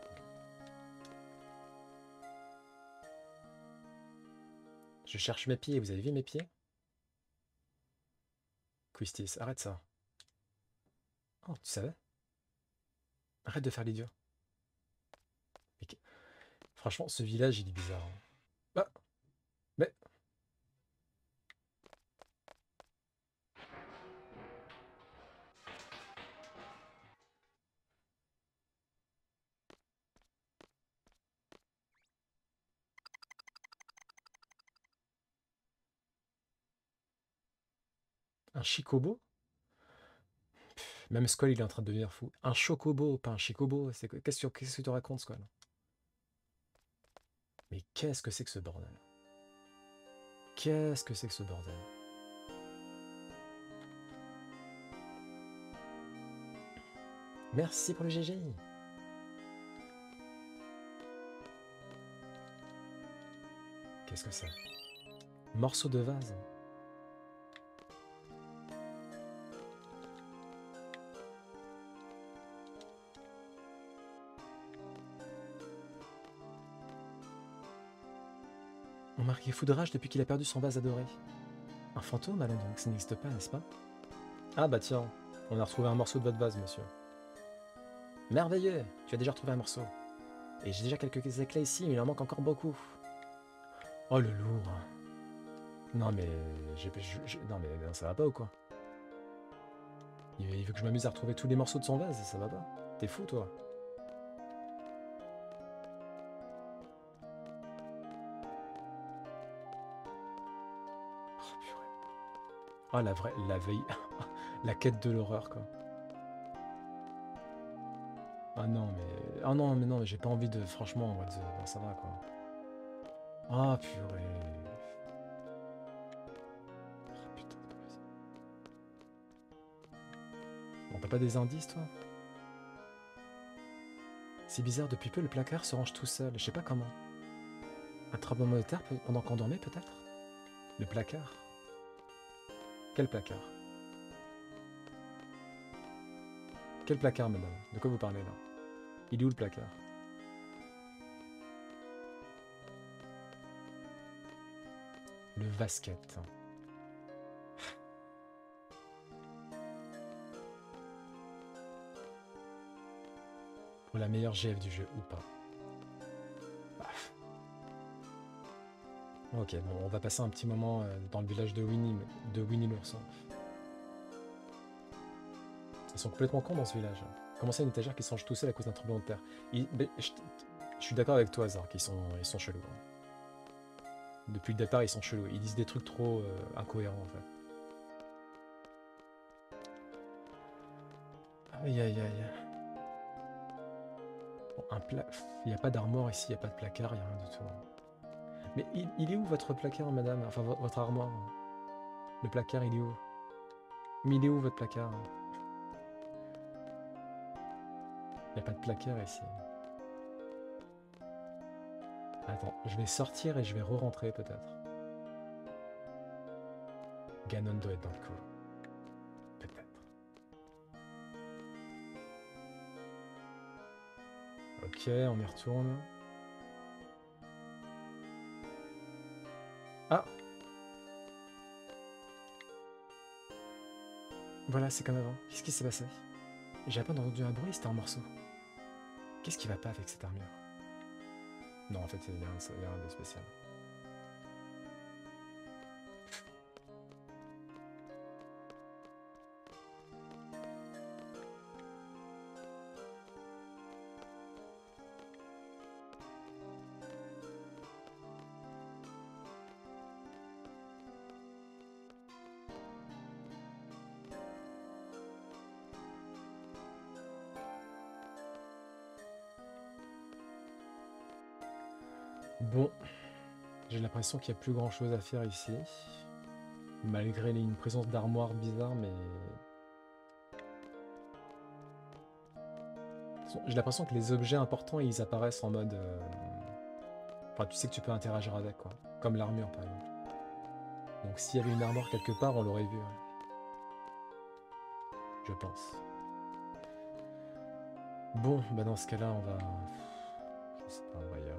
Je cherche mes pieds, vous avez vu mes pieds? Quistis, arrête ça. Oh, tu savais? Arrête de faire l'idiot. Franchement, ce village, il est bizarre. Hein. Bah, mais... Un chicobo? Même Squall, il est en train de devenir fou. Un chocobo, pas un chicobo. Qu'est-ce que tu racontes, Squall? Mais qu'est-ce que c'est que ce bordel? Qu'est-ce que c'est que ce bordel? Merci pour le GG. Qu'est-ce que c'est? Morceau de vase. Mon mari est fou de rage depuis qu'il a perdu son vase adoré. Un fantôme, allons donc, ça n'existe pas, n'est-ce pas? Ah bah tiens, on a retrouvé un morceau de votre vase, monsieur. Merveilleux, tu as déjà retrouvé un morceau. Et j'ai déjà quelques éclats ici, mais il en manque encore beaucoup. Oh le lourd. Non mais... non mais ça va pas ou quoi? Il veut que je m'amuse à retrouver tous les morceaux de son vase, ça va pas? T'es fou toi? Oh purée. Oh la veille... la quête de l'horreur quoi. Ah non mais... ah non mais j'ai pas envie de... Franchement, ça va quoi. Ah purée. Oh putain, c'est pas possible. Bon, t'as pas des indices toi? C'est bizarre, depuis peu le placard se range tout seul, je sais pas comment. Un tremblement de terre pendant qu'on dormait peut-être? Le placard? Quel placard? Quel placard, madame? De quoi vous parlez là? Il est où le placard? Le vasquette. Pour la meilleure GF du jeu, ou pas. Paf. Ok, bon, on va passer un petit moment dans le village de Winnie l'ourson. Ils sont complètement cons dans ce village. Comment ça, une étagère qui se range tout seul à cause d'un tremblement de terre? Je suis d'accord avec toi, Azar, qu'ils sont chelous. Hein. Depuis le départ, ils sont chelous. Ils disent des trucs trop incohérents, en fait. Aïe, aïe, aïe. Bon, il n'y a pas d'armoire ici, il n'y a pas de placard, il n'y a rien du tout. Mais il est où votre placard, madame? Enfin, votre armoire? Le placard, il est où? Mais il est où, votre placard? Il n'y a pas de placard ici. Attends, je vais sortir et je vais re-rentrer peut-être. Ganon doit être dans le coup. Peut-être. Ok, on y retourne. Ah! Voilà, c'est comme avant. Qu'est-ce qui s'est passé? J'ai à peine entendu un bruit, c'était un morceau. Qu'est-ce qui va pas avec cette armure? Non, en fait, il y a rien de spécial. Bon, j'ai l'impression qu'il n'y a plus grand chose à faire ici. Malgré une présence d'armoire bizarre, mais... J'ai l'impression que les objets importants, ils apparaissent en mode... Enfin, tu sais que tu peux interagir avec, quoi. Comme l'armure, par exemple. Donc s'il y avait une armoire quelque part, on l'aurait vu. Hein. Je pense. Bon, bah dans ce cas-là, on va... Je sais pas, on va y aller.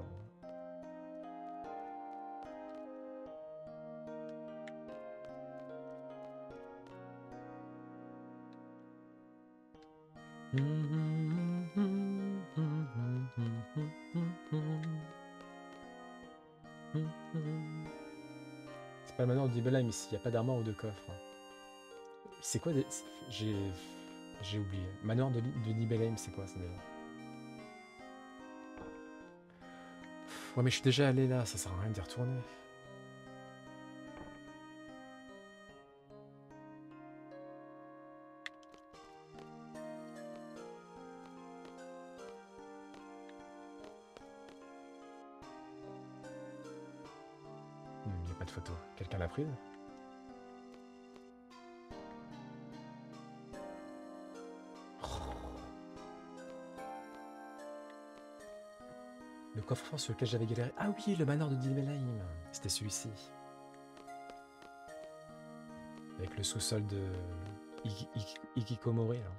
C'est pas le manoir de Nibelheim ici, il n'y a pas d'armoire ou de coffre. C'est quoi des... J'ai oublié. Manoir de Nibelheim, c'est quoi ça déjà? Ouais mais je suis déjà allé là, ça sert à rien d'y retourner. Il n'y a pas de photo. Quelqu'un l'a prise? Le coffre-fort sur lequel j'avais galéré. Ah oui, le manoir de Nibelheim. C'était celui-ci. Avec le sous-sol de Hikikomori là.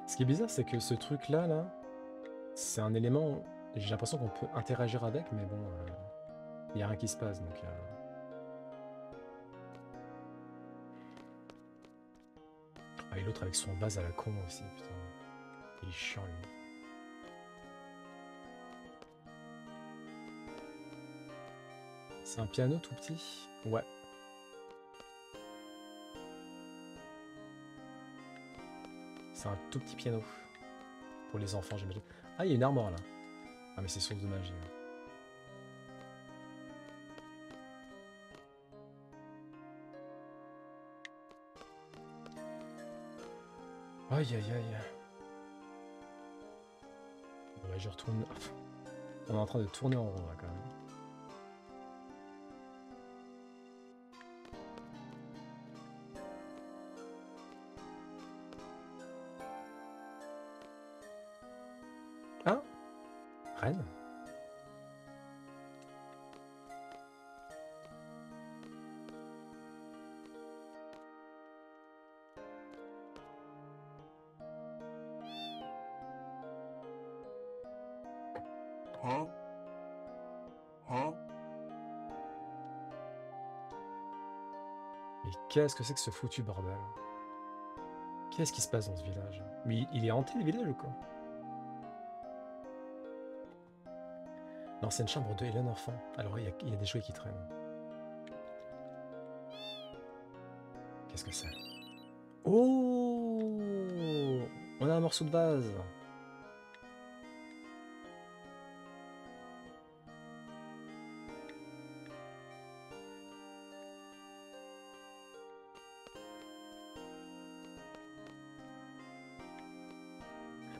Ce qui est bizarre, c'est que ce truc-là, c'est un élément... J'ai l'impression qu'on peut interagir avec, mais bon, il n'y a rien qui se passe, donc... Ah, et l'autre avec son vase à la con aussi, putain. Il est chiant, lui. C'est un piano tout petit? Ouais. C'est un tout petit piano. Pour les enfants, j'imagine. Ah, il y a une armoire, là. Ah, mais c'est source de magie. Hein. Aïe, aïe, aïe. Ouais, je retourne... On est en train de tourner en rond, là, quand même. Ah, Reine. Mais qu'est-ce que c'est que ce foutu bordel? Qu'est-ce qui se passe dans ce village? Mais il est hanté, le village, ou quoi? L'ancienne chambre de Hélène enfant. Alors, il y a des jouets qui traînent. Qu'est-ce que c'est? Oh! On a un morceau de vase.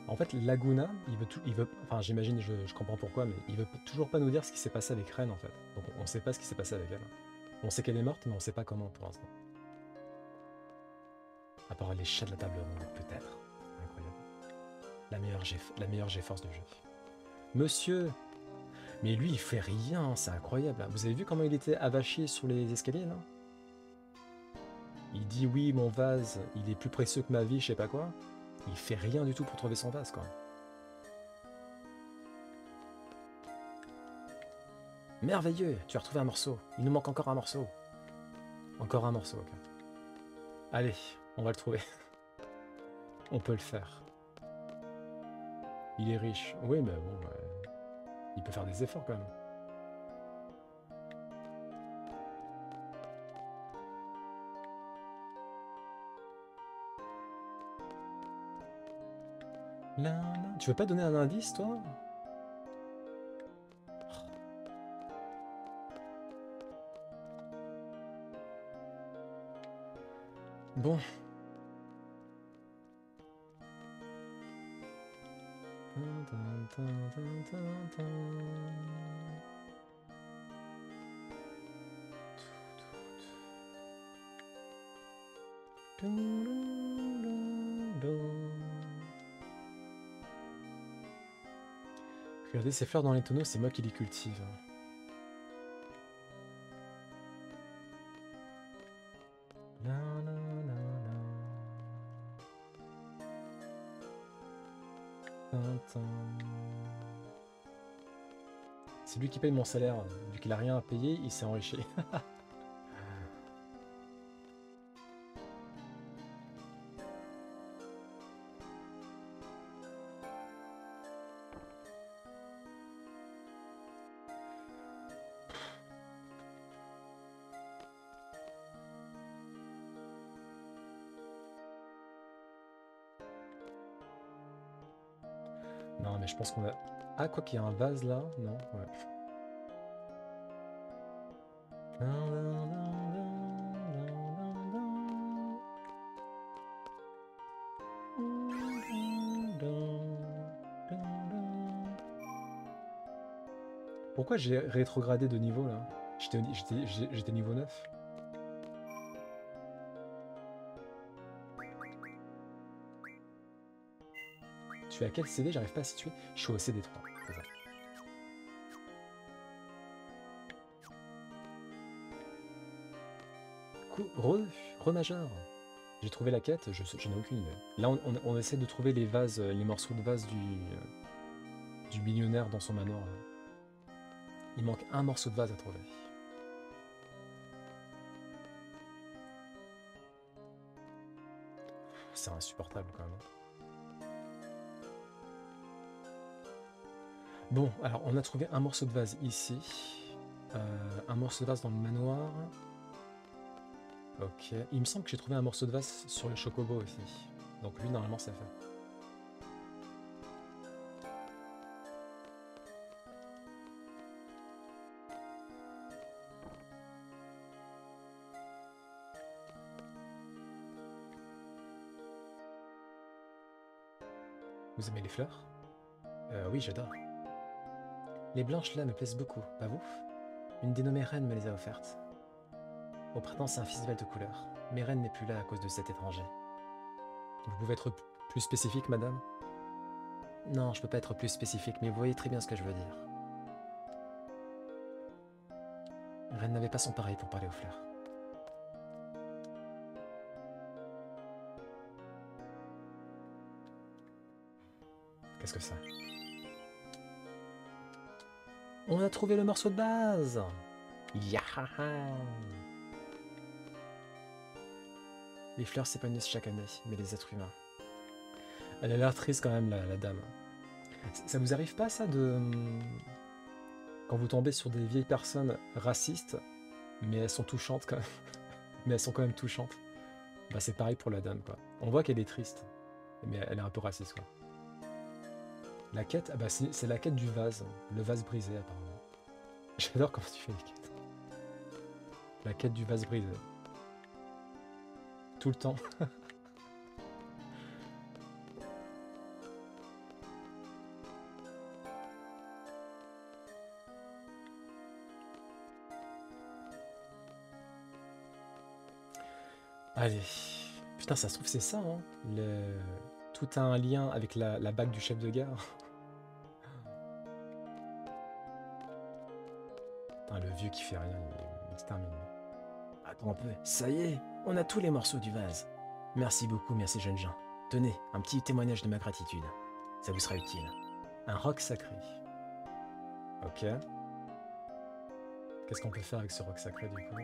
En fait, Laguna, enfin j'imagine, je comprends pourquoi, mais il veut toujours pas nous dire ce qui s'est passé avec Ren en fait. Donc on sait pas ce qui s'est passé avec elle. On sait qu'elle est morte, mais on sait pas comment pour l'instant. À part les chats de la table ronde, peut-être. Incroyable. La meilleure GeForce du jeu. Monsieur! Mais lui, il fait rien, c'est incroyable. Vous avez vu comment il était avachier sur les escaliers, là? Il dit oui, mon vase, il est plus précieux que ma vie, je sais pas quoi. Il fait rien du tout pour trouver son vase, quoi. Merveilleux, tu as retrouvé un morceau. Il nous manque encore un morceau. Encore un morceau, ok. Allez, on va le trouver. On peut le faire. Il est riche. Oui, mais bon, il peut faire des efforts quand même. Là, là. Tu veux pas donner un indice, toi? Bon. Regardez ces fleurs dans les tonneaux, c'est moi qui les cultive. La, la, la, la. Tintin. C'est lui qui paye mon salaire. Vu qu'il a rien à payer, il s'est enrichi. Non, mais je pense qu'on a... Ah, quoi qu'il y a un vase là? Non, ouais. Pourquoi j'ai rétrogradé de niveau là? J'étais niveau 9. Tu es à quel CD? J'arrive pas à situer. Je suis au CD3. C'est ça. Re majeur. J'ai trouvé la quête, je n'ai aucune idée. Là, on essaie de trouver les vases, les morceaux de vase du millionnaire dans son manoir. Là. Il manque un morceau de vase à trouver. C'est insupportable quand même. Bon, alors on a trouvé un morceau de vase ici. Un morceau de vase dans le manoir. Ok. Il me semble que j'ai trouvé un morceau de vase sur le chocobo aussi. Donc lui, normalement, ça fait. Vous aimez les fleurs? Oui, j'adore. Les blanches là me plaisent beaucoup, pas vous? Une dénommée Reine me les a offertes. Au printemps, c'est un festival de couleurs. Mais Reine n'est plus là à cause de cet étranger. Vous pouvez être plus spécifique, madame? Non, je peux pas être plus spécifique, mais vous voyez très bien ce que je veux dire. Reine n'avait pas son pareil pour parler aux fleurs. Qu'est-ce que c'est? On a trouvé le morceau de base! Yahaha! Les fleurs s'épanouissent chaque année, mais les êtres humains. Elle a l'air triste quand même, la dame. Ça vous arrive pas ça de... Quand vous tombez sur des vieilles personnes racistes, mais elles sont touchantes quand même. Mais elles sont quand même touchantes. Bah c'est pareil pour la dame quoi. On voit qu'elle est triste, mais elle est un peu raciste quoi. La quête, ah bah c'est la quête du vase. Le vase brisé apparemment. J'adore comment tu fais les quêtes. La quête du vase brisé. Tout le temps. Allez. Putain, ça se trouve c'est ça, hein. Tout a un lien avec la bague du chef de gare. Putain, le vieux qui fait rien, il se termine. Attends un peu. Ça y est, on a tous les morceaux du vase. Merci beaucoup, merci jeunes gens. Tenez, un petit témoignage de ma gratitude. Ça vous sera utile. Un roc sacré. Ok. Qu'est-ce qu'on peut faire avec ce roc sacré du coup?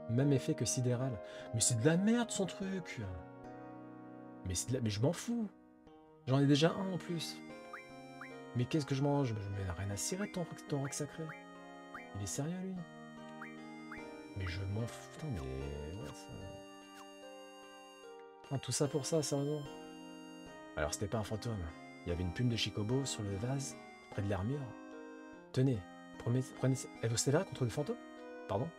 Même effet que sidéral. Mais c'est de la merde son truc. Mais je m'en fous. J'en ai déjà un en plus. Mais qu'est-ce que je mange? Je mets rien à cirer de ton roc sacré. Il est sérieux lui? Mais je m'en fous. Putain, mais... Ouais, ça... Ah, tout ça pour ça, sérieusement. Alors c'était pas un fantôme. Il y avait une plume de Chicobo sur le vase, près de l'armure. Tenez, prenez... Elle vous servira contre le fantôme? Pardon?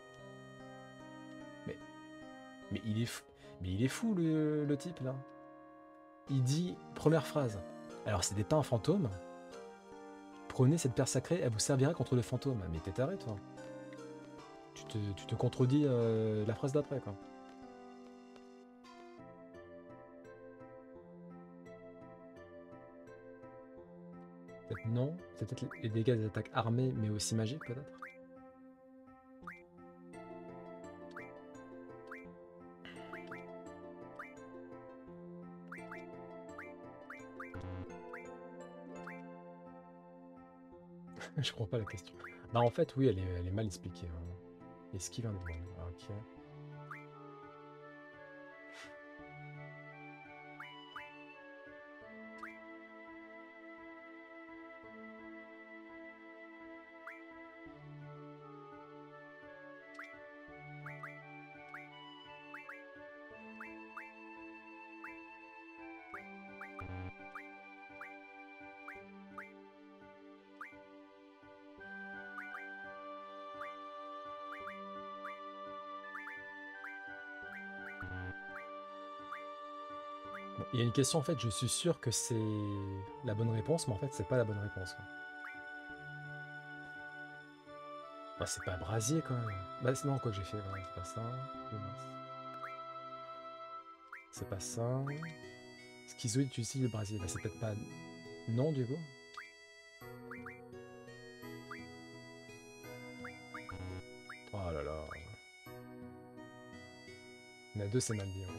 Mais il est fou le type là. Il dit, première phrase, alors c'était pas un fantôme, prenez cette pierre sacrée, elle vous servira contre le fantôme. Mais t'es taré toi. Tu te contredis la phrase d'après quoi. Peut-être non, c'est peut-être les dégâts des attaques armées mais aussi magiques peut-être. Je comprends pas la question. Bah en fait oui elle est mal expliquée. Hein. Esquive un démon. Ok. Il y a une question en fait, je suis sûr que c'est la bonne réponse, mais en fait c'est pas la bonne réponse. Quoi. Bah, c'est pas brasier quand même. Bah non, quoi que j'ai fait, voilà, c'est pas ça. C'est pas ça. Schizoïde, tu utilises le brasier. Bah c'est peut-être pas... Non du coup. Oh là là. Il y en a deux, c'est mal dit. Ouais.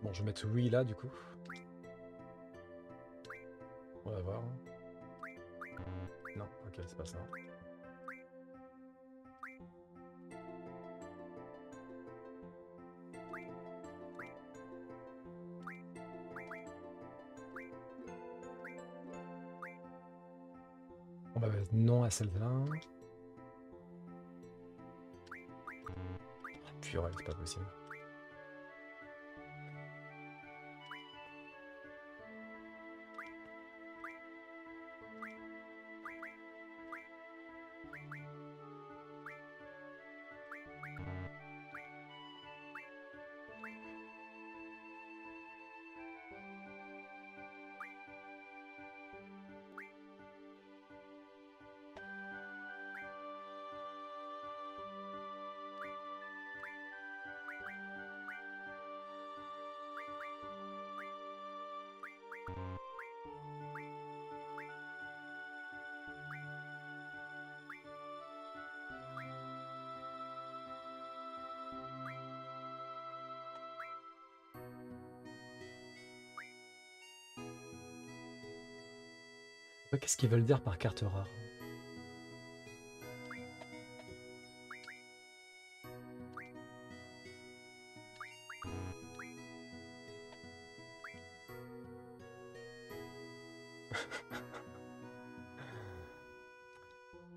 Bon, je vais mettre oui là du coup. On va voir. Non, ok, c'est pas ça. On va mettre non à celle-là. Purée, c'est pas possible. Qu'est-ce qu'ils veulent dire par carte rare?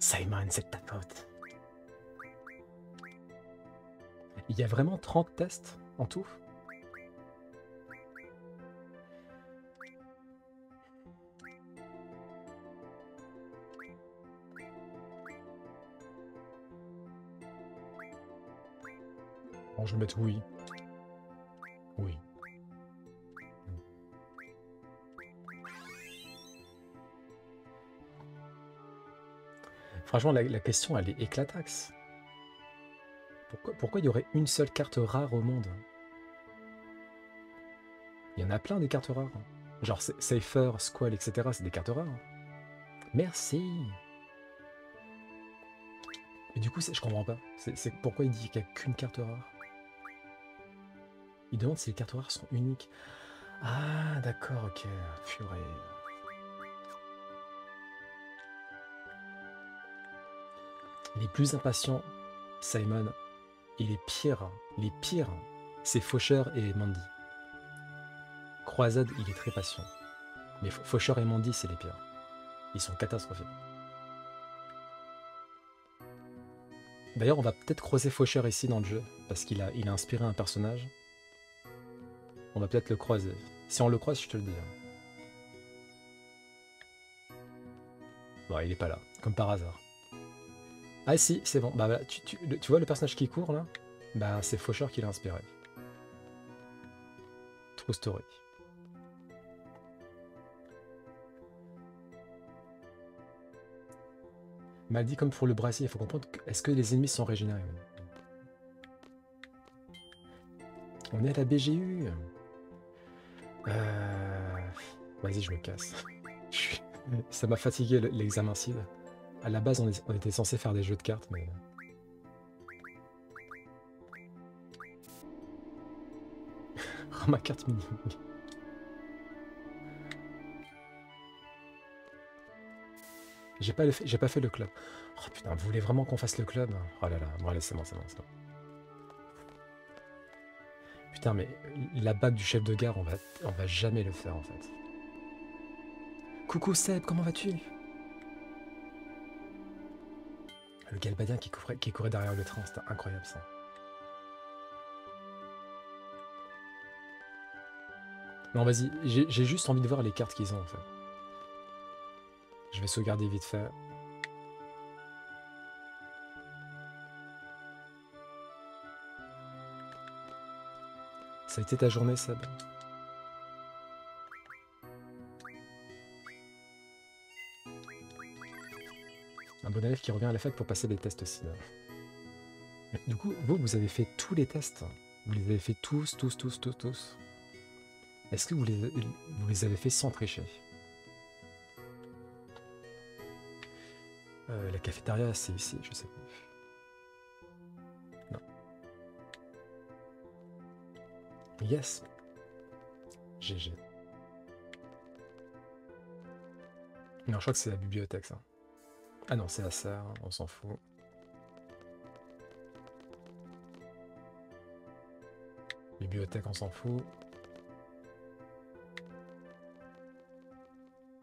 Simon, c'est ta faute. Il y a vraiment 30 tests en tout? Bon, je vais mettre oui. Oui. Franchement, la question, elle est éclataxe. Pourquoi il y aurait une seule carte rare au monde? Il y en a plein des cartes rares. Genre Cypher, Squall, etc. C'est des cartes rares. Merci. Mais du coup, je comprends pas. C'est pourquoi il dit qu'il n'y a qu'une carte rare. Il demande si les cartes rares sont uniques. Ah, d'accord, ok. Purée. Les plus impatients, Simon, et les pires, c'est Faucheur et Mandy. Croisade, il est très patient. Mais Faucheur et Mandy, c'est les pires. Ils sont catastrophiques. D'ailleurs, on va peut-être croiser Faucheur ici dans le jeu, parce il a inspiré un personnage. On va peut-être le croiser. Si on le croise, je te le dis. Bon, il est pas là, comme par hasard. Ah si, c'est bon. Bah, voilà, tu vois le personnage qui court là? Bah c'est Faucheur qui l'a inspiré. True story. Mal dit comme pour le brassier, il faut comprendre est-ce que les ennemis sont régénérés? On est à la BGU. Vas-y, je me casse. Ça m'a fatigué l'examen CID. À la base, on était censé faire des jeux de cartes, mais... Oh, ma carte mini. J'ai pas fait le club. Oh putain, vous voulez vraiment qu'on fasse le club? Oh là là, bon allez, c'est bon, c'est bon, c'est bon. Putain, mais la bague du chef de gare, on va jamais le faire en fait. Coucou Seb, comment vas-tu? Le galbadien qui courait derrière le train, c'était incroyable ça. Non, vas-y, j'ai juste envie de voir les cartes qu'ils ont en fait. Je vais sauvegarder vite fait. Ça a été ta journée, Seb? Un bon élève qui revient à la fac pour passer des tests aussi. Du coup, vous avez fait tous les tests? Vous les avez fait tous? Est-ce que vous les avez fait sans tricher? La cafétéria, c'est ici, je sais pas. Non. Yes. GG. Non, je crois que c'est la bibliothèque, ça. Ah non, c'est la serre, on s'en fout. Bibliothèque, on s'en fout.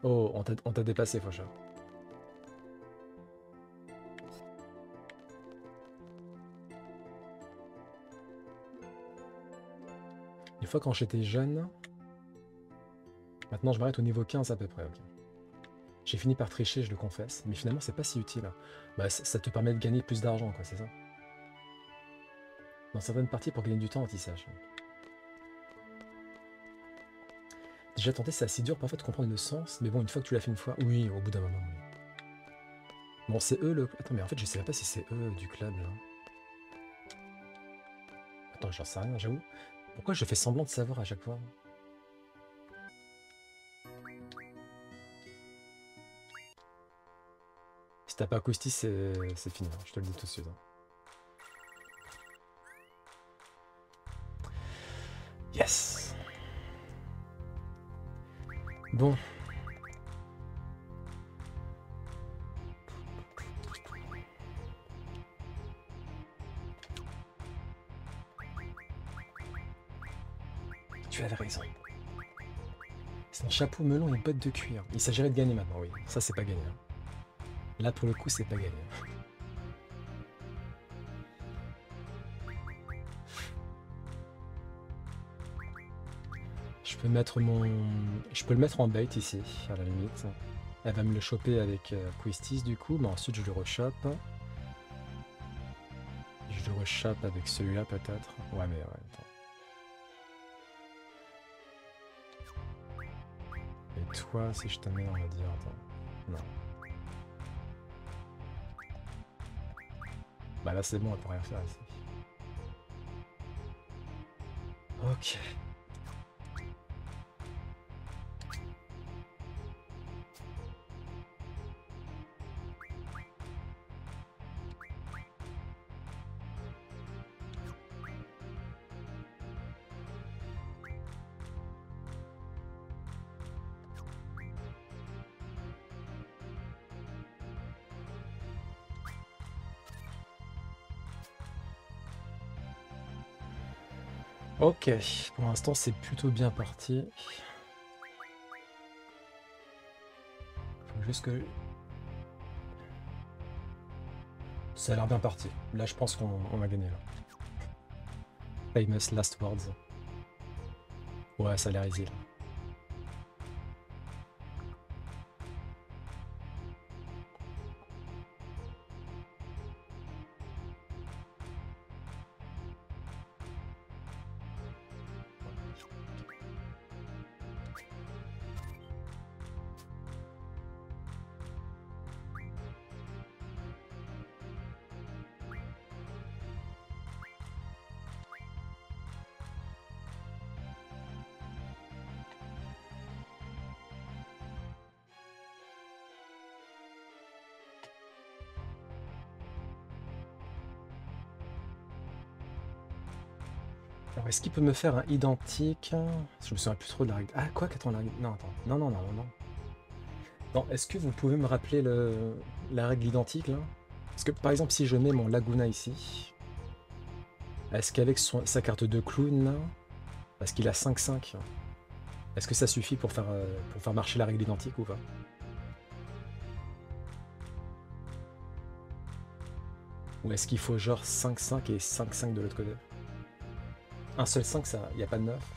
Oh, on t'a dépassé, Faucheur. Une fois quand j'étais jeune... Maintenant, je m'arrête au niveau 15 à peu près, ok. J'ai fini par tricher, je le confesse, mais finalement, c'est pas si utile. Bah, ça te permet de gagner plus d'argent, quoi, c'est ça? Dans certaines parties, pour gagner du temps en tissage. Déjà tenté, c'est assez dur parfois de comprendre le sens, mais bon, une fois que tu l'as fait une fois, oui, au bout d'un moment, oui. Bon, c'est eux le... Attends, mais en fait, je sais pas si c'est eux du club, là. Attends, j'en sais rien, j'avoue. Pourquoi je fais semblant de savoir à chaque fois? Si t'as pas Acoustis, c'est fini, hein, je te le dis tout de suite. Hein. Yes. Bon. Tu avais raison. C'est un chapeau melon et une botte de cuir. Il s'agirait de gagner maintenant, oui. Ça, c'est pas gagné. Hein. Là, pour le coup, c'est pas gagné. Je peux mettre Je peux le mettre en bait ici, à la limite. Elle va me le choper avec Quistis du coup, mais ensuite je le rechoppe. Je le rechoppe avec celui-là peut-être. Ouais, mais ouais, attends. Et toi, si je te mets, on va dire, attends. Non. Bah là c'est bon, elle peut rien faire ici. Ok. Ok, pour l'instant c'est plutôt bien parti. Faut juste que... Ça a l'air bien parti. Là, je pense qu'on a gagné, là. Famous last words. Ouais, ça a l'air easy, là. Alors, est-ce qu'il peut me faire un identique? Je me souviens plus trop de la règle. Ah, quoi qu'attends, la règle. Non, attends. Non, non, non, non. Non, est-ce que vous pouvez me rappeler la règle identique, là? Parce que, par exemple, si je mets mon Laguna ici, est-ce qu'avec sa carte de clown, là, parce qu'il a 5-5, est-ce que ça suffit pour faire marcher la règle identique ou pas? Ou est-ce qu'il faut genre 5-5 et 5-5 de l'autre côté? Un seul 5, ça, il n'y a pas de 9.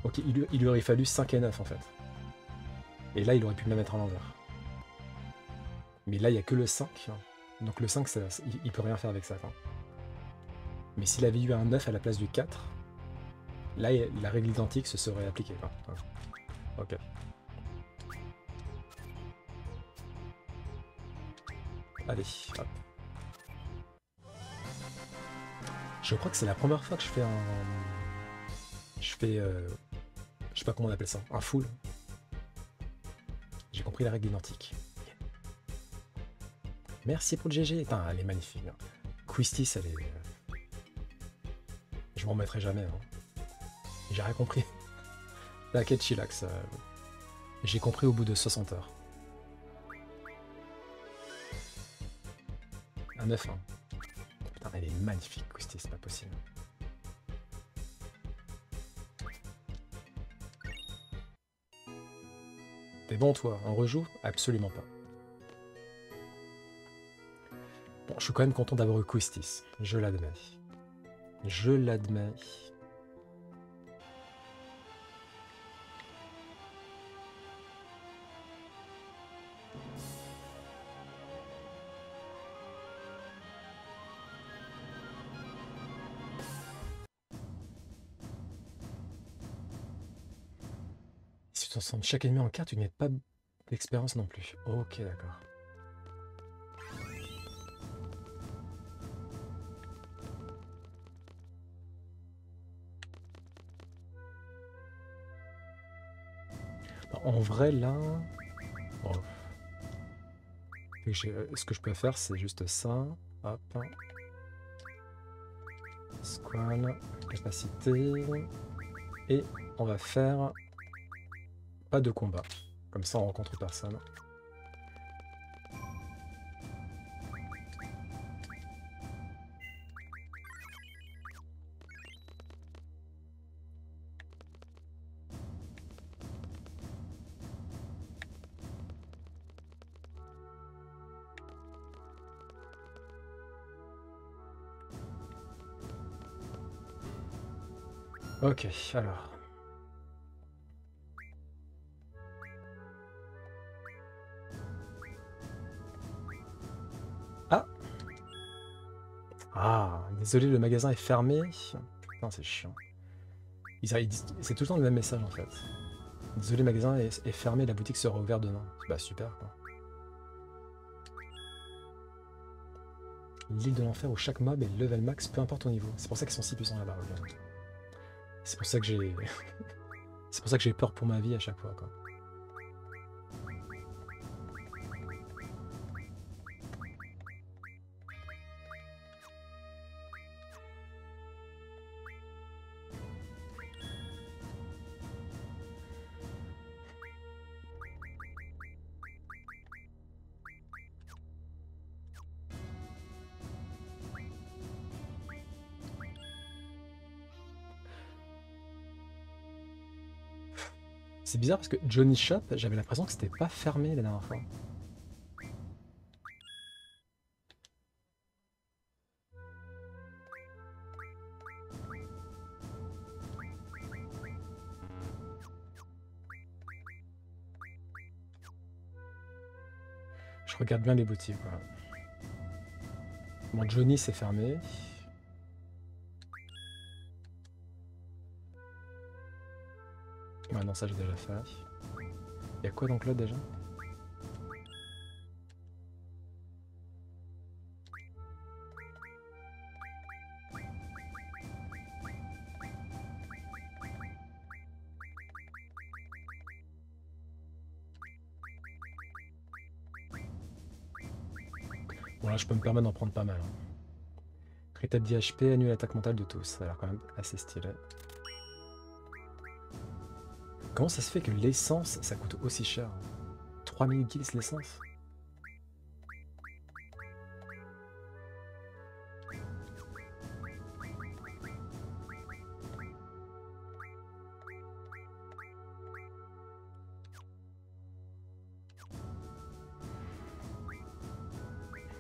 Ok, il lui aurait fallu 5 et 9 en fait. Et là, il aurait pu me la mettre à l'envers. Mais là, il n'y a que le 5. Donc le 5, il peut rien faire avec ça. Quoi. Mais s'il avait eu un 9 à la place du 4, là, la règle identique se serait appliquée. Quoi. Ok. Allez, hop. Je crois que c'est la première fois que je fais un... Je sais pas comment on appelle ça. Un full. J'ai compris la règle identique. Merci pour le GG. Putain, elle est magnifique. Quistis, elle est... Je m'en remettrai jamais. Hein. J'ai rien compris. T'inquiète, chillax. J'ai compris au bout de 60 heures. Un 9, hein. Putain, elle est magnifique, Quistis, c'est pas possible. T'es bon, toi? On rejoue? Absolument pas. Bon, je suis quand même content d'avoir eu Quistis. Je l'admets. Je l'admets. Si tu transformes chaque ennemi en carte, tu n'as pas d'expérience non plus. Ok, d'accord. En vrai, là... Oh. Ce que je peux faire, c'est juste ça. Hop. Squall. Capacité. Et on va faire... Pas de combat. Comme ça, on rencontre personne. Ok, alors. Ah! Ah, désolé, le magasin est fermé. Putain, c'est chiant. C'est tout le temps le même message en fait. Désolé, le magasin est fermé, la boutique sera ouverte demain. Bah super quoi. L'île de l'enfer où chaque mob est level max, peu importe ton niveau. C'est pour ça qu'ils sont si puissants là-bas. C'est pour ça que j'ai... C'est pour ça que j'ai peur pour ma vie à chaque fois, quoi. C'est bizarre parce que Johnny Shop, j'avais l'impression que c'était pas fermé la dernière fois. Je regarde bien les boutiques. Quoi. Bon, Johnny, c'est fermé. Ouais, non, ça j'ai déjà fait. Il y a quoi donc là déjà? Bon là je peux me permettre d'en prendre pas mal. Hein. Crit up d'IHP, annule l'attaque mentale de tous. Ça a l'air quand même assez stylé. Comment ça se fait que l'essence ça coûte aussi cher? 3000 kills l'essence?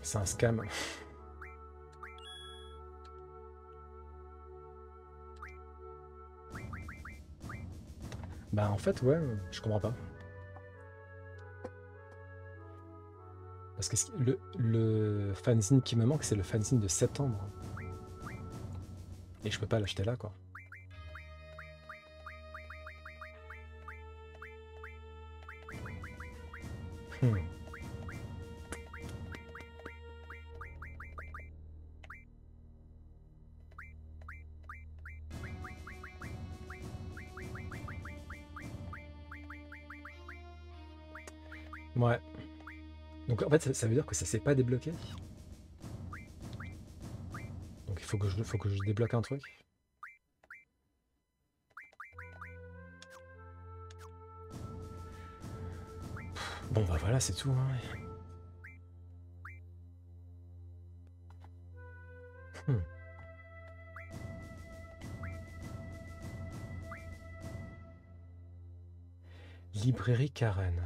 C'est un scam. Bah en fait ouais, je comprends pas. Parce que le fanzine qui me manque c'est le fanzine de septembre. Et je peux pas l'acheter là quoi. Ouais. Donc en fait ça veut dire que ça s'est pas débloqué. Donc il faut que je débloque un truc. Bon bah voilà c'est tout. Hein. Librairie Karen.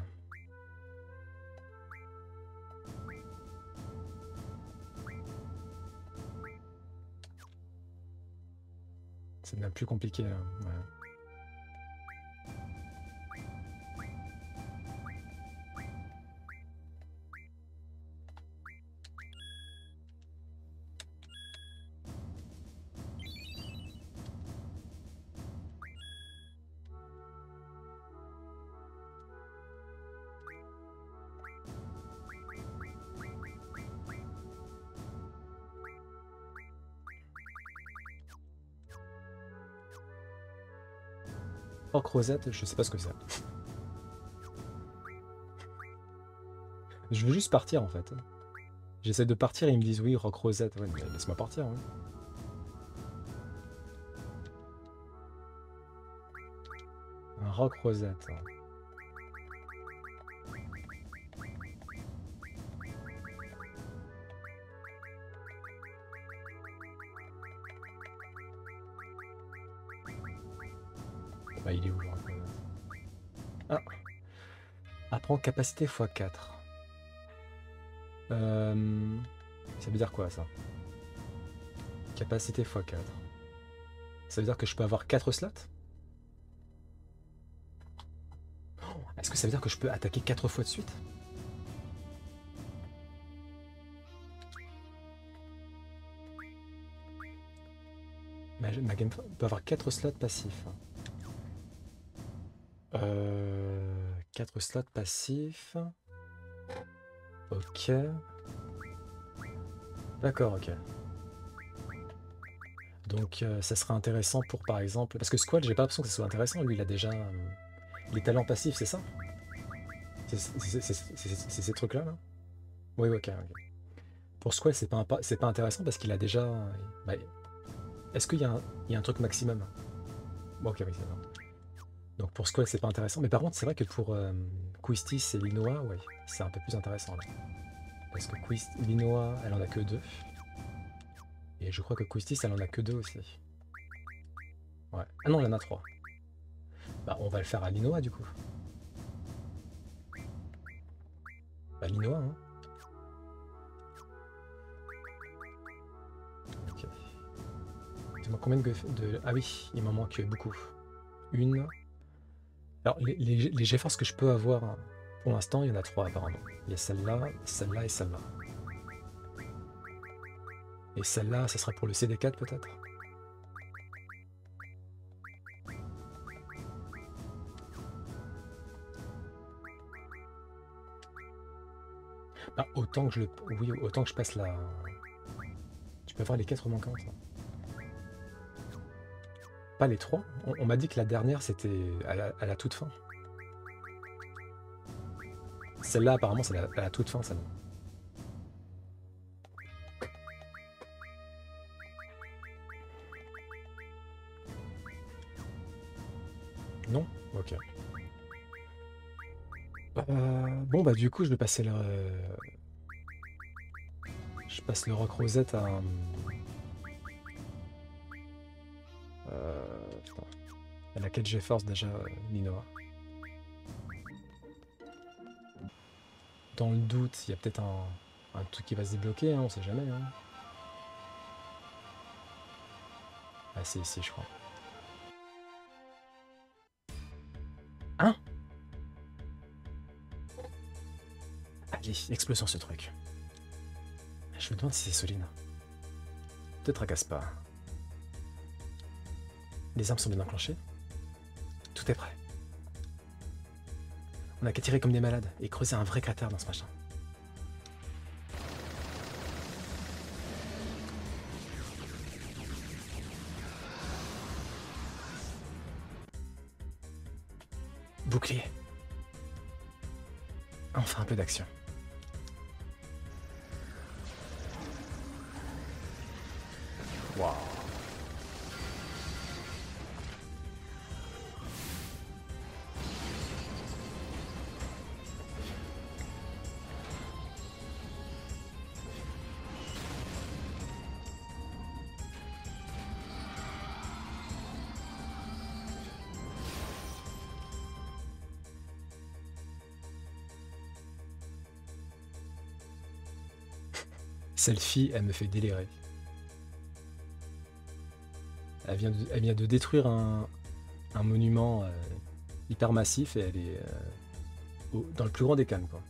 C'est bien plus compliqué là. Ouais. Rock Rosette, je sais pas ce que c'est. Je veux juste partir en fait. J'essaie de partir et ils me disent oui, Rock Rosette. Ouais, mais laisse-moi partir. Ouais. Un Rock Rosette. Bah, il est où le Rock Rosette? Ah. Apprends capacité x4. Ça veut dire quoi ça? Capacité x4. Ça veut dire que je peux avoir 4 slots? Est-ce que ça veut dire que je peux attaquer 4 fois de suite? Ma game peut avoir 4 slots passifs. 4 slots passifs. Ok. D'accord, ok. Donc ça serait intéressant pour par exemple... Parce que Squall, j'ai pas l'impression que ça soit intéressant. Lui, il a déjà les talents passifs, c'est ça? C'est ces trucs-là, là? Oui, ok. Pour Squall, c'est pas intéressant parce qu'il a déjà... Bah, est-ce qu'il y a un truc maximum? Bon, ok, oui, c'est bon. Donc pour Squall, c'est pas intéressant. Mais par contre, c'est vrai que pour Quistis et Linoa, ouais, c'est un peu plus intéressant, là. Parce que Linoa, elle en a que 2. Et je crois que Quistis, elle en a que 2 aussi. Ouais. Ah non, elle en a 3. Bah, on va le faire à Linoa, du coup. Bah, Linoa, hein. Ok. Dis-moi combien de... Ah oui, il m'en manque beaucoup. Une... Alors, les GeForce que je peux avoir Pour l'instant, il y en a 3 apparemment. Il y a celle-là, celle-là et celle-là. Et celle-là, ça sera pour le CD4 peut-être? Ah, autant que je le... Oui, autant que je passe la... Tu peux avoir les 4 manquantes. Pas les 3. On m'a dit que la dernière, c'était à la toute fin. Celle-là, apparemment, c'est à la toute fin, celle-là. Non? Ok. Bon, bah du coup, je vais passer le... Je passe le Rock Rosette à... putain. À laquelle j'ai force déjà, Ninoa. Dans le doute, il y a peut-être un truc qui va se débloquer, hein, on sait jamais. Hein. Ah, c'est ici, je crois. Hein? Allez, explosion ce truc. Je me demande si c'est Soline. Te tracasse pas. Les armes sont bien enclenchées. Tout est prêt. On a qu'à tirer comme des malades et creuser un vrai cratère dans ce machin. Bouclier. Enfin un peu d'action. Waouh. Cette fille, elle me fait délirer. Elle vient de détruire un monument hyper massif et elle est dans le plus grand des calmes, quoi.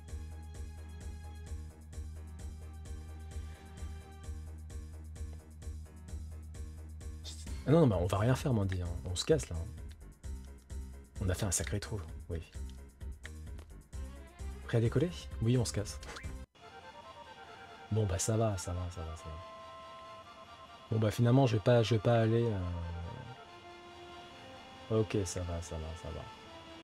Ah non, non, bah on va rien faire, Mandy. Hein. On se casse là. Hein. On a fait un sacré trou, oui. Prêt à décoller? Oui, on se casse. Bon bah ça va. Bon bah finalement je vais pas aller. Ok, ça va.